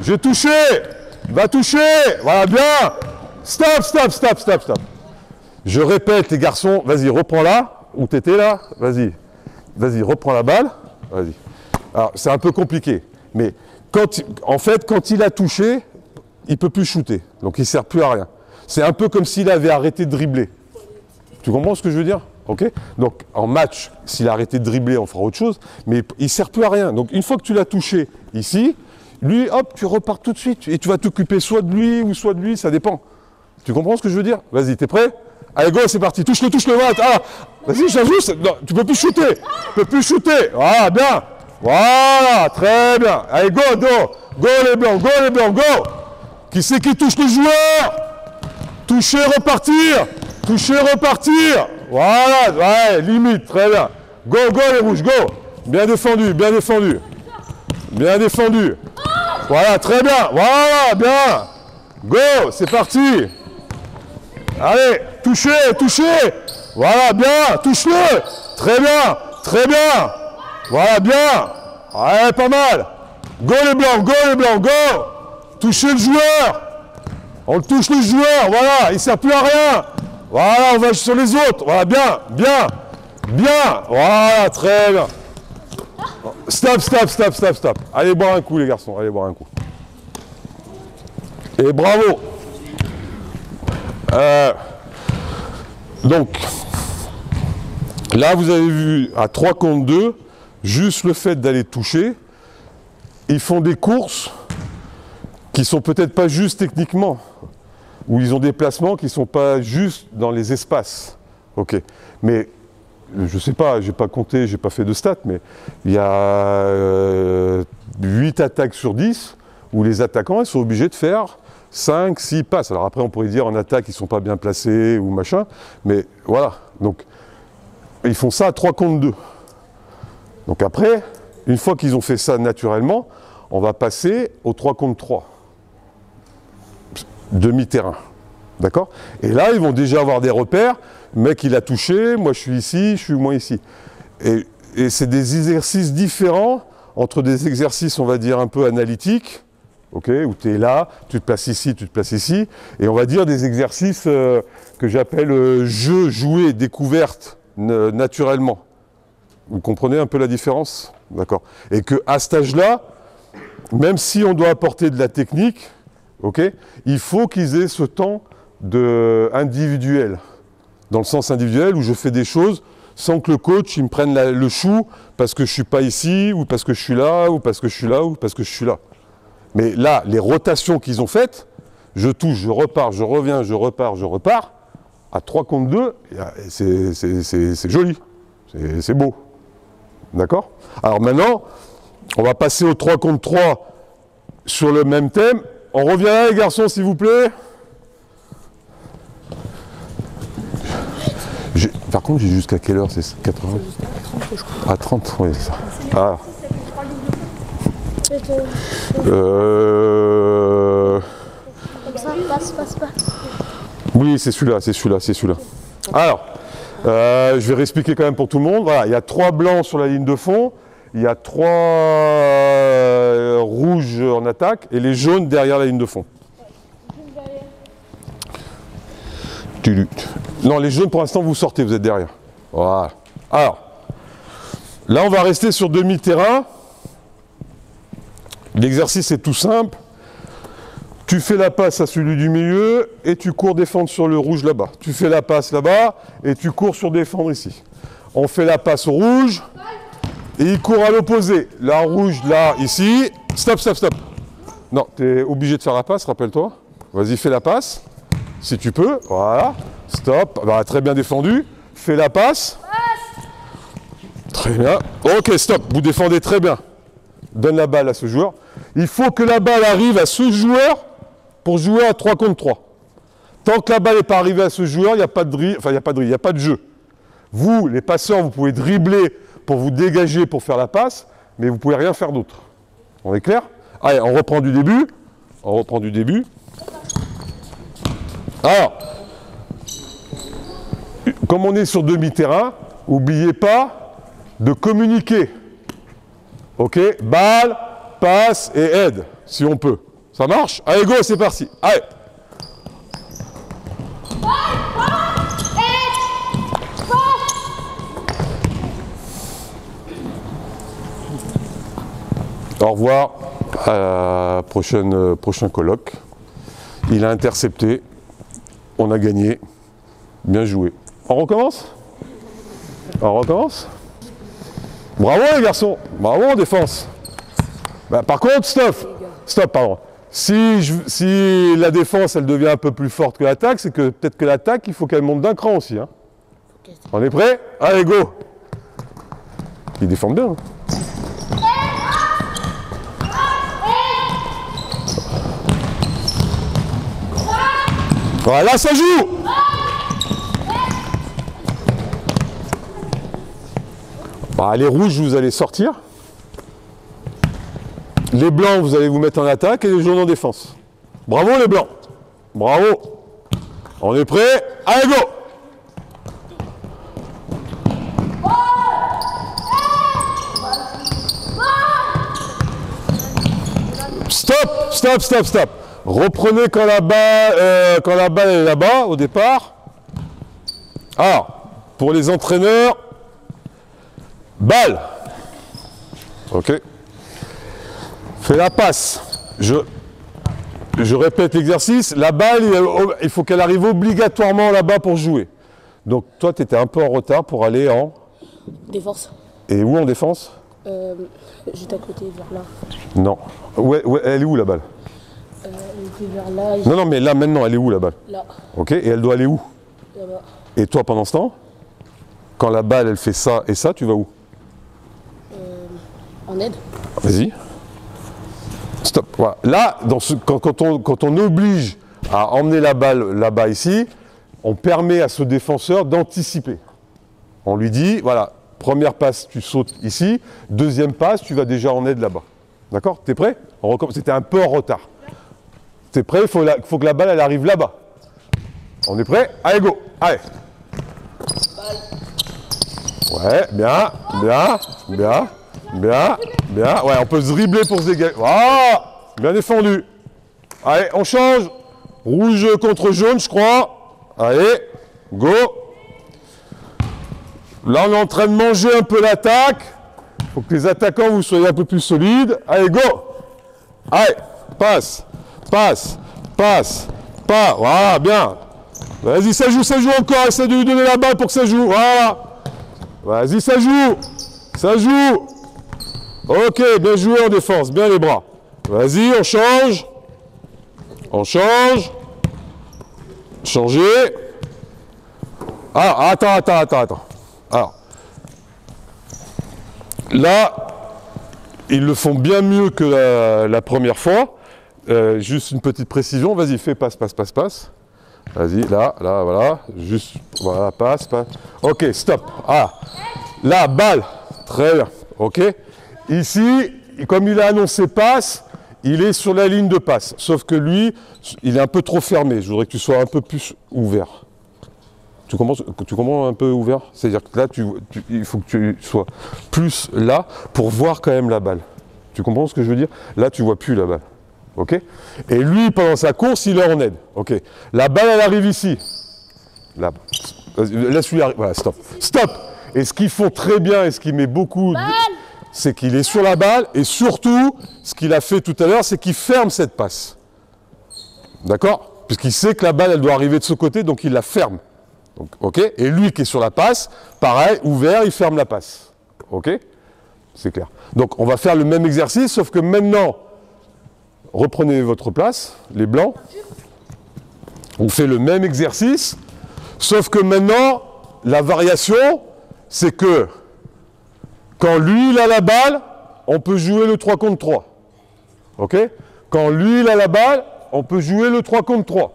J'ai touché. Va toucher. Voilà, bien. Stop. Je répète, les garçons. Vas-y, reprends là. Où t'étais là. Vas-y, reprends la balle. Vas-y. Alors, c'est un peu compliqué. Mais quand il a touché, il ne peut plus shooter. Donc, il ne sert plus à rien. C'est un peu comme s'il avait arrêté de dribbler. Tu comprends ce que je veux dire? Ok? Donc, en match, s'il a arrêté de dribbler, on fera autre chose. Mais il ne sert plus à rien. Donc, une fois que tu l'as touché ici, lui, hop, tu repars tout de suite. Et tu vas t'occuper soit de lui ou soit de lui, ça dépend. Tu comprends ce que je veux dire? Vas-y, t'es prêt? Allez, go, c'est parti. Touche-le. Ah, vas-y, j'ajuste. Non, tu ne peux plus shooter. Voilà, bien. Voilà, très bien. Allez, go les blancs, go. Qui c'est qui touche le joueur? Toucher, repartir. Voilà, ouais, limite, très bien. Go les rouges, go. Bien défendu. Voilà, très bien. Voilà, bien. Go, c'est parti. Allez, toucher. Voilà, bien, touche-le. Très bien. Voilà, bien. Ouais, pas mal. Go les blancs, go. Touchez le joueur. On le touche le joueur, voilà, il ne sert plus à rien. Voilà, on va sur les autres. Voilà, bien. Voilà, très bien. Stop. Allez boire un coup, les garçons, Et bravo. Donc, là, vous avez vu, à 3 contre 2, juste le fait d'aller toucher, ils font des courses qui sont peut-être pas justes techniquement, où ils ont des placements qui ne sont pas justes dans les espaces. Ok. Mais, je ne sais pas, j'ai pas compté, j'ai pas fait de stats, mais il y a 8 attaques sur 10 où les attaquants ils sont obligés de faire 5, 6 passes. Alors après, on pourrait dire en attaque, ils ne sont pas bien placés ou machin, mais voilà. Donc, ils font ça à 3 contre 2. Donc après, une fois qu'ils ont fait ça naturellement, on va passer au 3 contre 3. Demi-terrain. D'accord? Et là, ils vont déjà avoir des repères. Le mec, il a touché, moi je suis ici, je suis moins ici. Et c'est des exercices différents entre des exercices, on va dire, un peu analytiques, okay, où tu es là, tu te places ici, et on va dire des exercices que j'appelle jeu, jouer, découverte, naturellement. Vous comprenez un peu la différence? D'accord. Et qu'à cet âge-là, même si on doit apporter de la technique, okay, il faut qu'ils aient ce temps individuel, dans le sens individuel où je fais des choses sans que le coach il me prenne le chou parce que je ne suis pas ici, ou parce que je suis là, ou parce que je suis là, ou parce que je suis là. Mais là, les rotations qu'ils ont faites, je touche, je repars, je reviens, je repars, à 3 contre 2, c'est joli, c'est beau. D'accord? Alors maintenant, On va passer au 3 contre 3 sur le même thème. On revient là, les garçons, s'il vous plaît. Par contre, j'ai jusqu'à quelle heure? C'est 80 à 30, oui, c'est ça. Ah. Comme ça, passe. Oui, c'est celui-là, c'est celui-là, c'est celui-là. Alors, je vais réexpliquer quand même pour tout le monde. Voilà, il y a 3 blancs sur la ligne de fond, il y a 3 rouges en attaque et les jaunes derrière la ligne de fond. Non, les jaunes pour l'instant vous sortez, vous êtes derrière. Voilà. Alors, là on va rester sur demi-terrain. L'exercice est tout simple. Tu fais la passe à celui du milieu et tu cours défendre sur le rouge là-bas. Tu fais la passe là-bas et tu cours sur défendre ici. On fait la passe au rouge et il court à l'opposé. La rouge là, ici. Stop. Non, tu es obligé de faire la passe, rappelle-toi. Vas-y, fais la passe. Si tu peux, voilà, stop, bah, très bien défendu, fais la passe. Très bien, ok, stop, vous défendez très bien. Donne la balle à ce joueur. Il faut que la balle arrive à ce joueur pour jouer à 3 contre 3. Tant que la balle n'est pas arrivée à ce joueur, il n'y a pas de dribble, enfin il n'y a pas de jeu. Vous, les passeurs, vous pouvez dribbler pour vous dégager pour faire la passe, mais vous ne pouvez rien faire d'autre. On est clair? Allez, on reprend du début. Alors, comme on est sur demi-terrain, n'oubliez pas de communiquer. Ok? Balle, passe et aide, si on peut. Ça marche? Allez, go, c'est parti. Allez. Au revoir à la prochain colloque. Il a intercepté. On a gagné. Bien joué. On recommence? Bravo les garçons. Bravo en défense. Bah, par contre, stop, pardon. Si la défense, elle devient un peu plus forte que l'attaque, c'est que peut-être que l'attaque, il faut qu'elle monte d'un cran aussi. Hein. On est prêt? Allez, go. Ils défendent bien. Hein. Voilà, ça joue. Bah, les rouges, vous allez sortir. Les blancs, vous allez vous mettre en attaque et les jaunes en défense. Bravo les blancs. Bravo. On est prêt? Allez, go. Stop. Reprenez quand la balle est là-bas, au départ. Alors, pour les entraîneurs, balle. Ok. Fais la passe. Je répète l'exercice. La balle, il faut qu'elle arrive obligatoirement là-bas pour jouer. Donc, toi, tu étais un peu en retard pour aller en... Défense. Et où en défense? Juste à côté, vers là. Non. Ouais, elle est où la balle? Elle était vers là. Non, mais là, maintenant, elle est où la balle? Là. Ok, et elle doit aller où? Là-bas. Et toi, pendant ce temps, quand la balle, elle fait ça et ça, tu vas où? En aide. Vas-y. Stop. Voilà. Là, quand on oblige à emmener la balle là-bas ici, on permet à ce défenseur d'anticiper. On lui dit, voilà, première passe, tu sautes ici. Deuxième passe, tu vas déjà en aide là-bas. D'accord? T'es prêt? C'était un peu en retard. T'es prêt? Il faut que la balle, elle arrive là-bas. On est prêt? Allez, go! Allez! Ouais, bien. Ouais, on peut se dribbler pour se dégager. Voilà! Bien défendu. Allez, on change. Rouge contre jaune, je crois. Allez, go! Là, on est en train de manger un peu l'attaque. Il faut que les attaquants, vous soyez un peu plus solides. Allez, go! Allez, passe. Voilà, bien. Vas-y, ça joue encore. Essaie de lui donner la balle pour que ça joue. Voilà. Vas-y, ça joue. Ok, bien joué en défense. Bien les bras. Vas-y, on change. Changer. Ah, attends. Alors, là, Ils le font bien mieux que la première fois. Juste une petite précision. Vas-y, fais passe, passe, passe, passe. Vas-y, là, voilà. Juste, voilà, passe, passe. Ok, stop. Ah, là, balle. Très bien. Ok. Ici, comme il a annoncé passe, il est sur la ligne de passe. Sauf que lui, il est un peu trop fermé. Je voudrais que tu sois un peu plus ouvert. Tu comprends un peu ouvert? C'est-à-dire que là, il faut que tu sois plus là pour voir quand même la balle. Tu comprends ce que je veux dire? Là, tu ne vois plus la balle. Ok? Et lui, pendant sa course, il est en aide. Ok? La balle, elle arrive ici. Là. Laisse-lui arriver. Voilà, stop. Stop! Et ce qu'ils font très bien et ce qui met beaucoup, c'est qu'il est sur la balle. Et surtout, ce qu'il a fait tout à l'heure, c'est qu'il ferme cette passe. D'accord? Puisqu'il sait que la balle, elle doit arriver de ce côté, donc il la ferme. Donc, ok? Et lui qui est sur la passe, pareil, ouvert, il ferme la passe. Ok? C'est clair. Donc on va faire le même exercice, sauf que maintenant, reprenez votre place, les blancs. On fait le même exercice, sauf que maintenant, la variation, c'est que quand lui, il a la balle, on peut jouer le 3 contre 3. Ok? Quand lui, il a la balle, on peut jouer le 3 contre 3.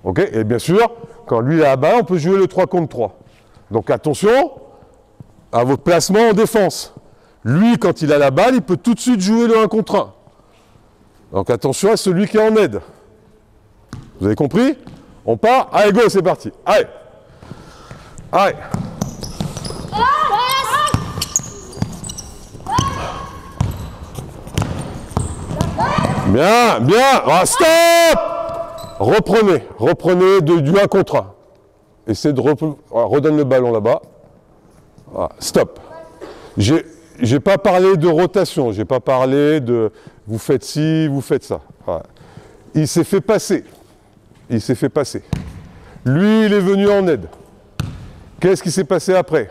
Ok? Et bien sûr, quand lui il a la balle, on peut jouer le 3 contre 3. Donc attention à votre placement en défense. Lui, quand il a la balle, il peut tout de suite jouer le 1 contre 1. Donc attention à celui qui est en aide. Vous avez compris? On part. Allez, go, c'est parti. Allez. Allez. Bien, bien. Ah, stop! Reprenez du 1 contre 1. Essayez de redonne le ballon là-bas. Voilà, stop. J'ai pas parlé de rotation, j'ai pas parlé de vous faites ci, vous faites ça. Voilà. Il s'est fait passer. Il s'est fait passer. Lui, il est venu en aide. Qu'est-ce qui s'est passé après?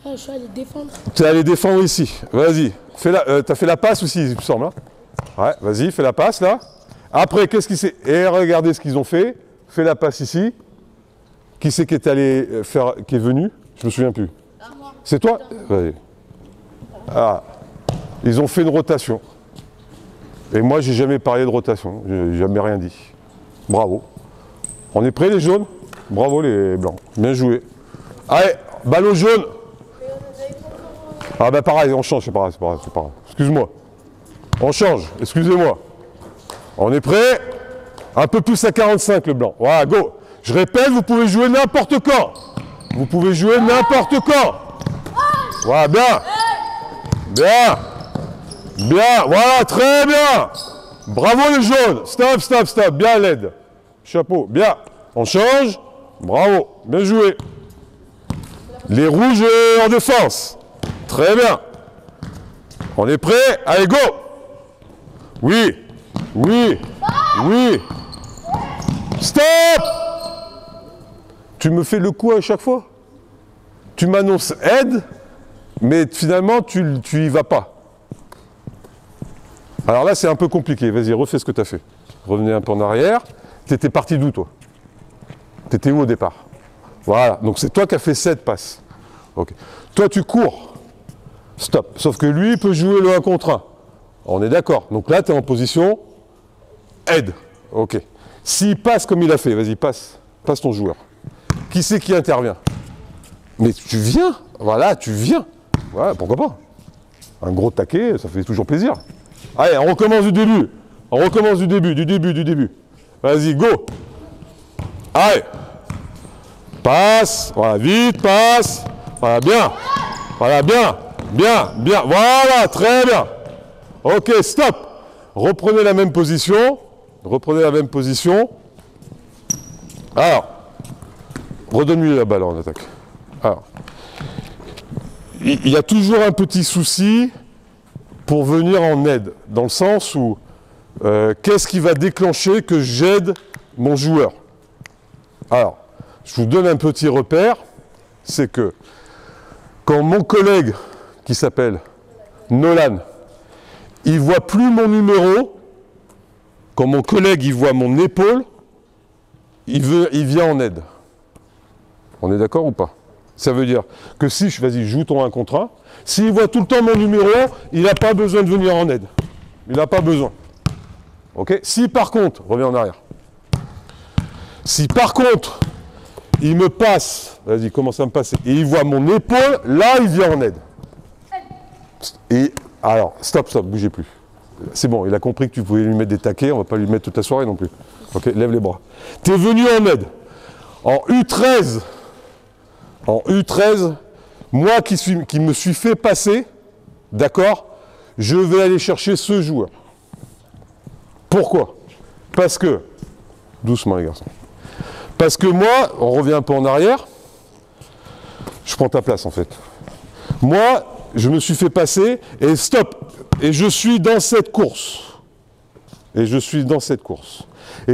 Ah, je suis allé défendre. Tu es allé défendre ici. Vas-y. T'as fait la passe aussi, il me semble. Hein, ouais, vas-y, fais la passe là. Après, qu'est-ce qui s'est... Et regardez ce qu'ils ont fait. Fais la passe ici. Qui c'est qui est allé faire... qui est venu? Je me souviens plus. C'est toi? Vas-y. Ah. Ils ont fait une rotation. Et moi, j'ai jamais parlé de rotation. J'ai jamais rien dit. Bravo. On est prêts, les jaunes? Bravo, les blancs. Bien joué. Allez, ballon jaune. Ah ben pareil, on change, c'est pas grave. Excuse-moi. On change, excusez-moi. On est prêt? Un peu plus à 45 le blanc. Voilà, go. Je répète, vous pouvez jouer n'importe quand. Vous pouvez jouer n'importe quand. Voilà, bien. Bien. Bien, voilà, très bien. Bravo les jaunes. Stop, stop, stop. Bien l'aide. Chapeau, bien. On change. Bravo, bien joué. Les rouges en défense. Très bien. On est prêt? Allez, go. Oui. Oui. Oui. Stop! Tu me fais le coup à chaque fois? Tu m'annonces aide, mais finalement, tu y vas pas. Alors là, c'est un peu compliqué. Vas-y, refais ce que tu as fait. Revenez un peu en arrière. Tu étais parti d'où, toi? Tu étais où au départ? Voilà. Donc c'est toi qui as fait cette passe. Ok. Toi, tu cours. Stop. Sauf que lui, il peut jouer le 1 contre 1. On est d'accord. Donc là, tu es en position aide. Ok. S'il passe comme il a fait, vas-y, passe. Passe ton joueur. Qui c'est qui intervient? Mais tu viens. Voilà, tu viens. Voilà, pourquoi pas? Un gros taquet, ça fait toujours plaisir. Allez, on recommence du début. On recommence du début. Vas-y, go. Allez. Passe. Voilà, vite, passe. Voilà, bien. Voilà, bien. Bien, bien. Voilà, très bien. Ok, stop. Reprenez la même position. Alors, redonne-lui la balle en attaque. Alors, il y a toujours un petit souci pour venir en aide, dans le sens où qu'est-ce qui va déclencher que j'aide mon joueur? Alors, je vous donne un petit repère, c'est que quand mon collègue, qui s'appelle Nolan, il voit plus mon numéro, quand mon collègue il voit mon épaule, il vient en aide. On est d'accord ou pas? Ça veut dire que si, vas-y, joue ton 1 contre 1, s'il voit tout le temps mon numéro, il n'a pas besoin de venir en aide. Il n'a pas besoin. Ok? Si par contre, reviens en arrière. Si par contre, il me passe, vas-y, commence à me passer, et il voit mon épaule, là, il vient en aide. Et alors, stop, bougez plus. C'est bon, il a compris que tu pouvais lui mettre des taquets, on va pas lui mettre toute la soirée non plus. Ok, lève les bras. Tu es venu en aide. En U13, moi qui me suis fait passer, d'accord, je vais aller chercher ce joueur. Pourquoi? Parce que, doucement les garçons, parce que moi, on revient un peu en arrière, je prends ta place en fait. Moi, je me suis fait passer et stop, et je suis dans cette course. Et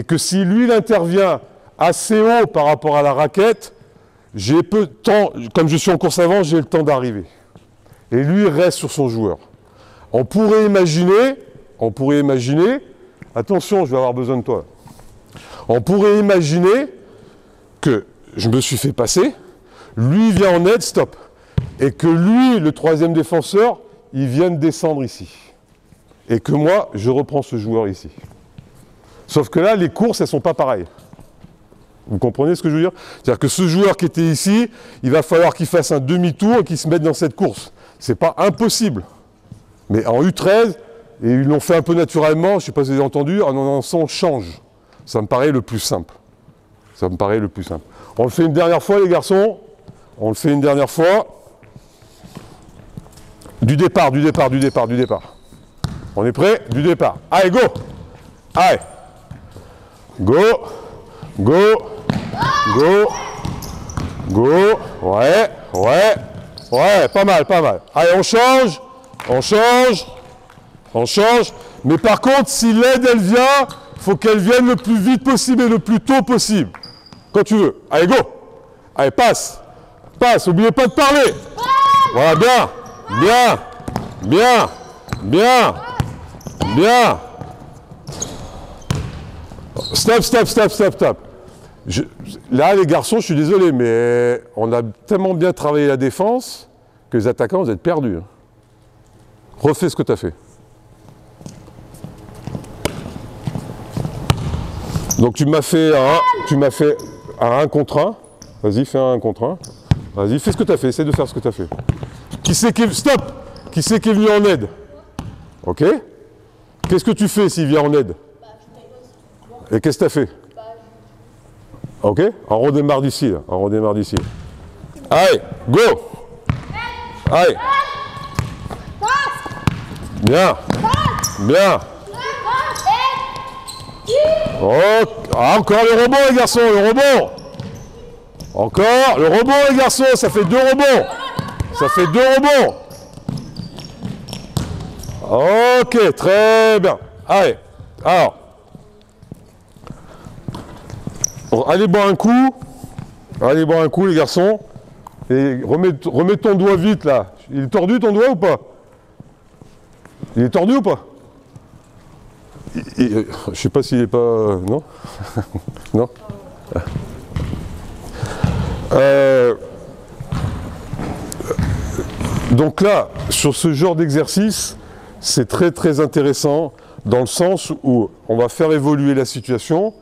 que si lui, il intervient assez haut par rapport à la raquette, j'ai peu de temps, comme je suis en course avant, j'ai le temps d'arriver. Et lui, il reste sur son joueur. On pourrait imaginer, attention, je vais avoir besoin de toi. On pourrait imaginer que je me suis fait passer, lui vient en aide, stop. Et que lui, le troisième défenseur, il vient de descendre ici. Et que moi, je reprends ce joueur ici. Sauf que là, les courses, elles ne sont pas pareilles. Vous comprenez ce que je veux dire? C'est-à-dire que ce joueur qui était ici, il va falloir qu'il fasse un demi-tour et qu'il se mette dans cette course. Ce n'est pas impossible. Mais en U13, et ils l'ont fait un peu naturellement, je ne sais pas si vous avez entendu, en on change. Ça me paraît le plus simple. On le fait une dernière fois, les garçons. Du départ. On est prêt? Du départ. Allez, go! Allez. Go. Ouais, pas mal. Allez, on change. Mais par contre, si l'aide, elle vient, il faut qu'elle vienne le plus vite possible et le plus tôt possible. Quand tu veux. Allez, go! Allez, passe. N'oubliez pas de parler. Voilà, bien. Stop. Là, les garçons, je suis désolé, mais on a tellement bien travaillé la défense que les attaquants, vous êtes perdus. Refais ce que tu as fait. Donc tu m'as fait un 1 contre 1. Vas-y, fais un 1 contre 1. Vas-y, fais ce que tu as fait, essaie de faire ce que tu as fait. Stop! Qui c'est qui est venu en aide? Ok? Qu'est-ce que tu fais s'il vient en aide? Et qu'est-ce que tu as fait? Ok? On redémarre d'ici. Allez, go! Allez! Bien! Oh, encore le rebond, les garçons, Encore, le rebond, les garçons, ça fait 2 rebonds. Ok, très bien. Allez, alors. Allez boire un coup, les garçons. Et remets ton doigt vite, là. Il est tordu, ton doigt, ou pas? Je sais pas s'il est pas... Non. Non. Donc là, sur ce genre d'exercice, c'est très intéressant dans le sens où on va faire évoluer la situation,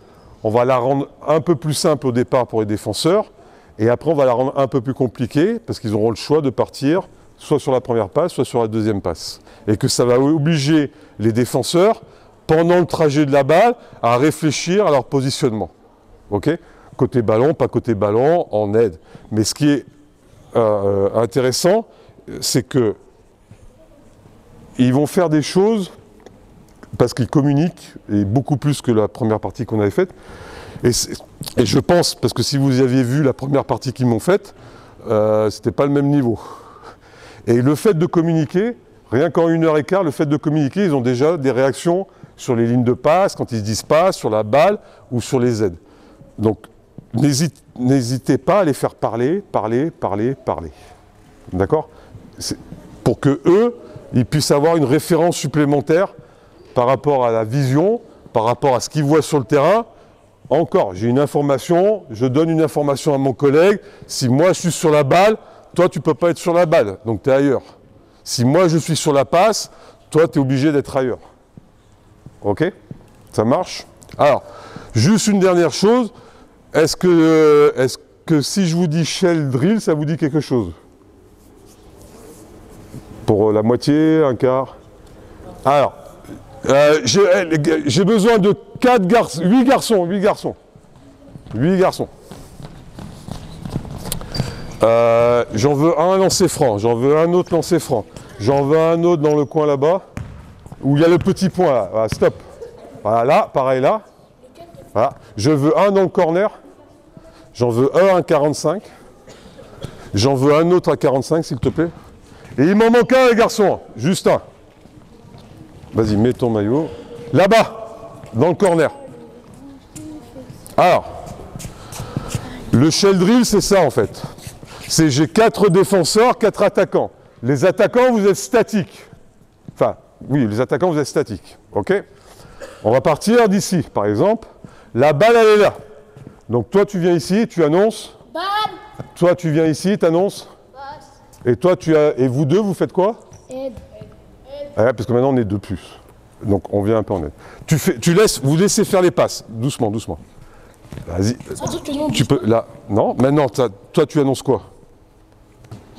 on va la rendre un peu plus simple au départ pour les défenseurs, et après on va la rendre un peu plus compliquée parce qu'ils auront le choix de partir soit sur la première passe, soit sur la deuxième passe. Et que ça va obliger les défenseurs, pendant le trajet de la balle, à réfléchir à leur positionnement. Ok ? Côté ballon, pas côté ballon, en aide. Mais ce qui est intéressant, c'est que ils vont faire des choses parce qu'ils communiquent, et beaucoup plus que la première partie qu'on avait faite. Et je pense, parce que si vous aviez vu la première partie qu'ils m'ont faite, c'était pas le même niveau. Et le fait de communiquer, rien qu'en 1h15, le fait de communiquer, ils ont déjà des réactions sur les lignes de passe, quand ils se disent passe, sur la balle ou sur les aides. Donc, n'hésitez pas à les faire parler. D'accord ? Pour que eux, ils puissent avoir une référence supplémentaire par rapport à la vision, par rapport à ce qu'ils voient sur le terrain, encore, j'ai une information, je donne une information à mon collègue. Si moi je suis sur la balle, toi tu ne peux pas être sur la balle, donc tu es ailleurs. Si moi je suis sur la passe, toi tu es obligé d'être ailleurs. Ok? Ça marche? Alors, juste une dernière chose, est-ce que si je vous dis shell drill, ça vous dit quelque chose? Pour la moitié, un quart? Alors, j'ai besoin de 8 garçons. 8 garçons. J'en veux un lancer franc, j'en veux un autre lancer franc, j'en veux un autre dans le coin là-bas, où il y a le petit point là. Voilà, stop. Voilà, là, pareil là. Voilà. Je veux un dans le corner, j'en veux un à 45, j'en veux un autre à 45 s'il te plaît. Et il m'en manque un les garçons, juste un. Vas-y, mets ton maillot. Là-bas, dans le corner. Alors, le shell drill, c'est ça en fait. C'est j'ai 4 défenseurs, 4 attaquants. Les attaquants, vous êtes statiques. Enfin, oui, les attaquants, vous êtes statiques. Ok? On va partir d'ici, par exemple. La balle, elle est là. Donc toi, tu viens ici, tu annonces. Balle. Toi, tu viens ici, tu annonces. Et toi, et vous deux, vous faites quoi? Aide. Ouais, parce que maintenant, on est deux plus. Donc, on vient un peu en aide. Vous laissez faire les passes. Doucement, doucement. Vas-y. Ça veut dire que non, Tu peux, là. Non, maintenant, toi, tu annonces quoi?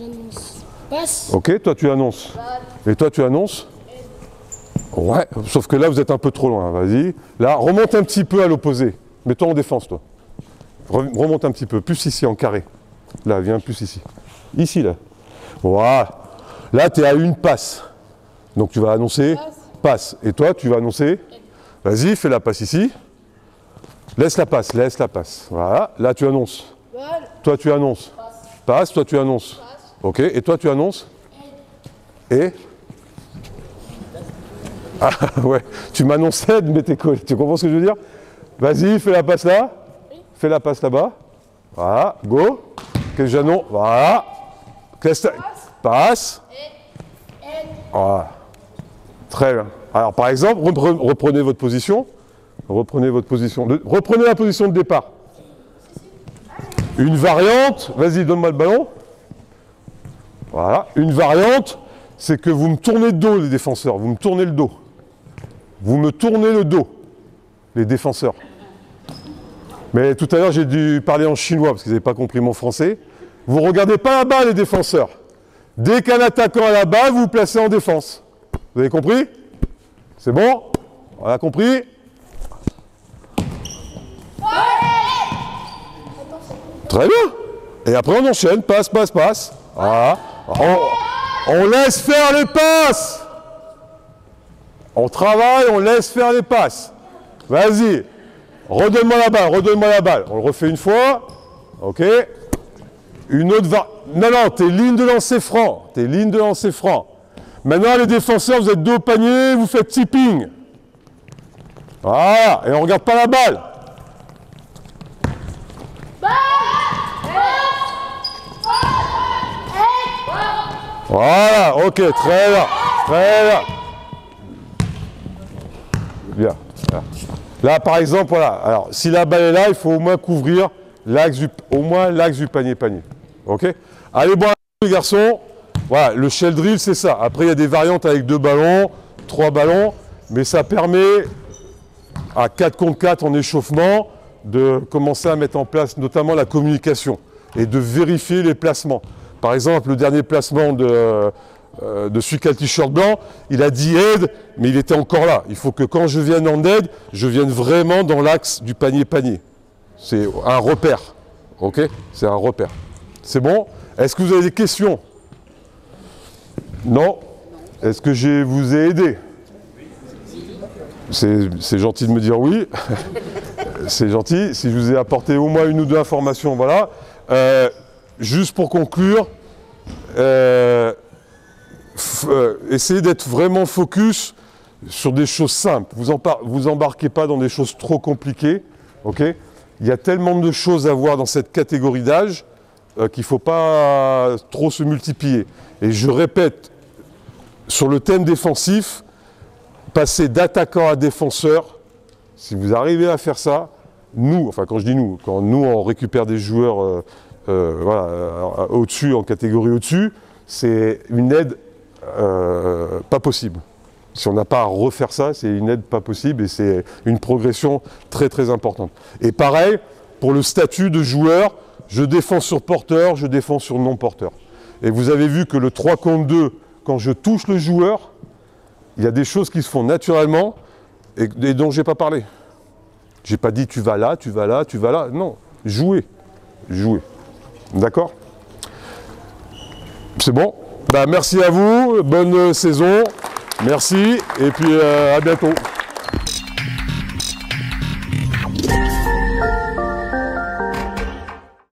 j'annonce. Passe. Ok, toi, tu annonces. Et toi, tu annonces? Ouais, sauf que là, vous êtes un peu trop loin. Vas-y. Là, remonte un petit peu à l'opposé. Mets-toi en défense, toi. Remonte un petit peu. Plus ici, en carré. Là, viens plus ici. Ici, là. Voilà. Là, tu es à une passe. Donc, tu vas annoncer passe. Et toi, tu vas annoncer. Vas-y, fais la passe ici. Laisse la passe, laisse la passe. Voilà. Là, tu annonces. Toi, tu annonces. Passe, toi, tu annonces. Ok. Et toi, tu annonces. Et ah, ouais. Tu m'annonces aide, mais t'es collé. Tu comprends ce que je veux dire? Vas-y, fais la passe là. Fais la passe là-bas. Voilà. Go. Qu'est-ce que j'annonce? Voilà. Passe. Voilà. Très bien. Alors, par exemple, reprenez votre position. Reprenez la position de départ. Une variante. Vas-y, donne-moi le ballon. Voilà. Une variante, c'est que vous me tournez le dos, les défenseurs. Vous me tournez le dos. Vous me tournez le dos, les défenseurs. Mais tout à l'heure, j'ai dû parler en chinois parce qu'ils n'avaient pas compris mon français. Vous ne regardez pas là-bas, les défenseurs. Dès qu'un attaquant est là-bas, vous vous placez en défense. Vous avez compris? C'est bon? On a compris? Très bien. Et après, on enchaîne. Passe, passe, passe. Voilà. On laisse faire les passes. On travaille, on laisse faire les passes. Vas-y. Redonne-moi la balle, redonne-moi la balle. On le refait une fois. OK. Une autre va. Non, non, t'es ligne de lancer franc. T'es ligne de lancer franc. Maintenant, les défenseurs, vous êtes dos au panier, vous faites tipping. Voilà. Et on ne regarde pas la balle. Voilà, ok, très bien, très bien. Bien. Là, par exemple, voilà. Alors, si la balle est là, il faut au moins couvrir l'axe du panier-panier. Ok? Allez, bon, les garçons. Voilà, le shell drill, c'est ça. Après, il y a des variantes avec 2 ballons, 3 ballons, mais ça permet à 4 contre 4 en échauffement de commencer à mettre en place notamment la communication et de vérifier les placements. Par exemple, le dernier placement de celui qui a le t-shirt blanc, il a dit aide, mais il était encore là. Il faut que quand je vienne en aide, je vienne vraiment dans l'axe du panier-panier. C'est un repère. Ok? C'est un repère. C'est bon? Est-ce que vous avez des questions? Non? Est-ce que je vous ai aidé? C'est gentil de me dire oui. C'est gentil. Si je vous ai apporté au moins une ou deux informations, voilà. Juste pour conclure, essayez d'être vraiment focus sur des choses simples. Vous embarquez pas dans des choses trop compliquées. Okay? Il y a tellement de choses à voir dans cette catégorie d'âge qu'il ne faut pas trop se multiplier. Et je répète, sur le thème défensif, passer d'attaquant à défenseur, si vous arrivez à faire ça, nous, enfin quand je dis nous, quand nous on récupère des joueurs voilà, au-dessus, en catégorie au-dessus, c'est une aide pas possible. Si on n'a pas à refaire ça, c'est une aide pas possible et c'est une progression très très importante. Et pareil, pour le statut de joueur, je défends sur porteur, je défends sur non-porteur. Et vous avez vu que le 3 contre 2, quand je touche le joueur, il y a des choses qui se font naturellement et dont je n'ai pas parlé. Je n'ai pas dit tu vas là, tu vas là, tu vas là. Non, jouer. Jouer. D'accord? C'est bon? Bah, merci à vous, bonne saison. Merci et puis à bientôt.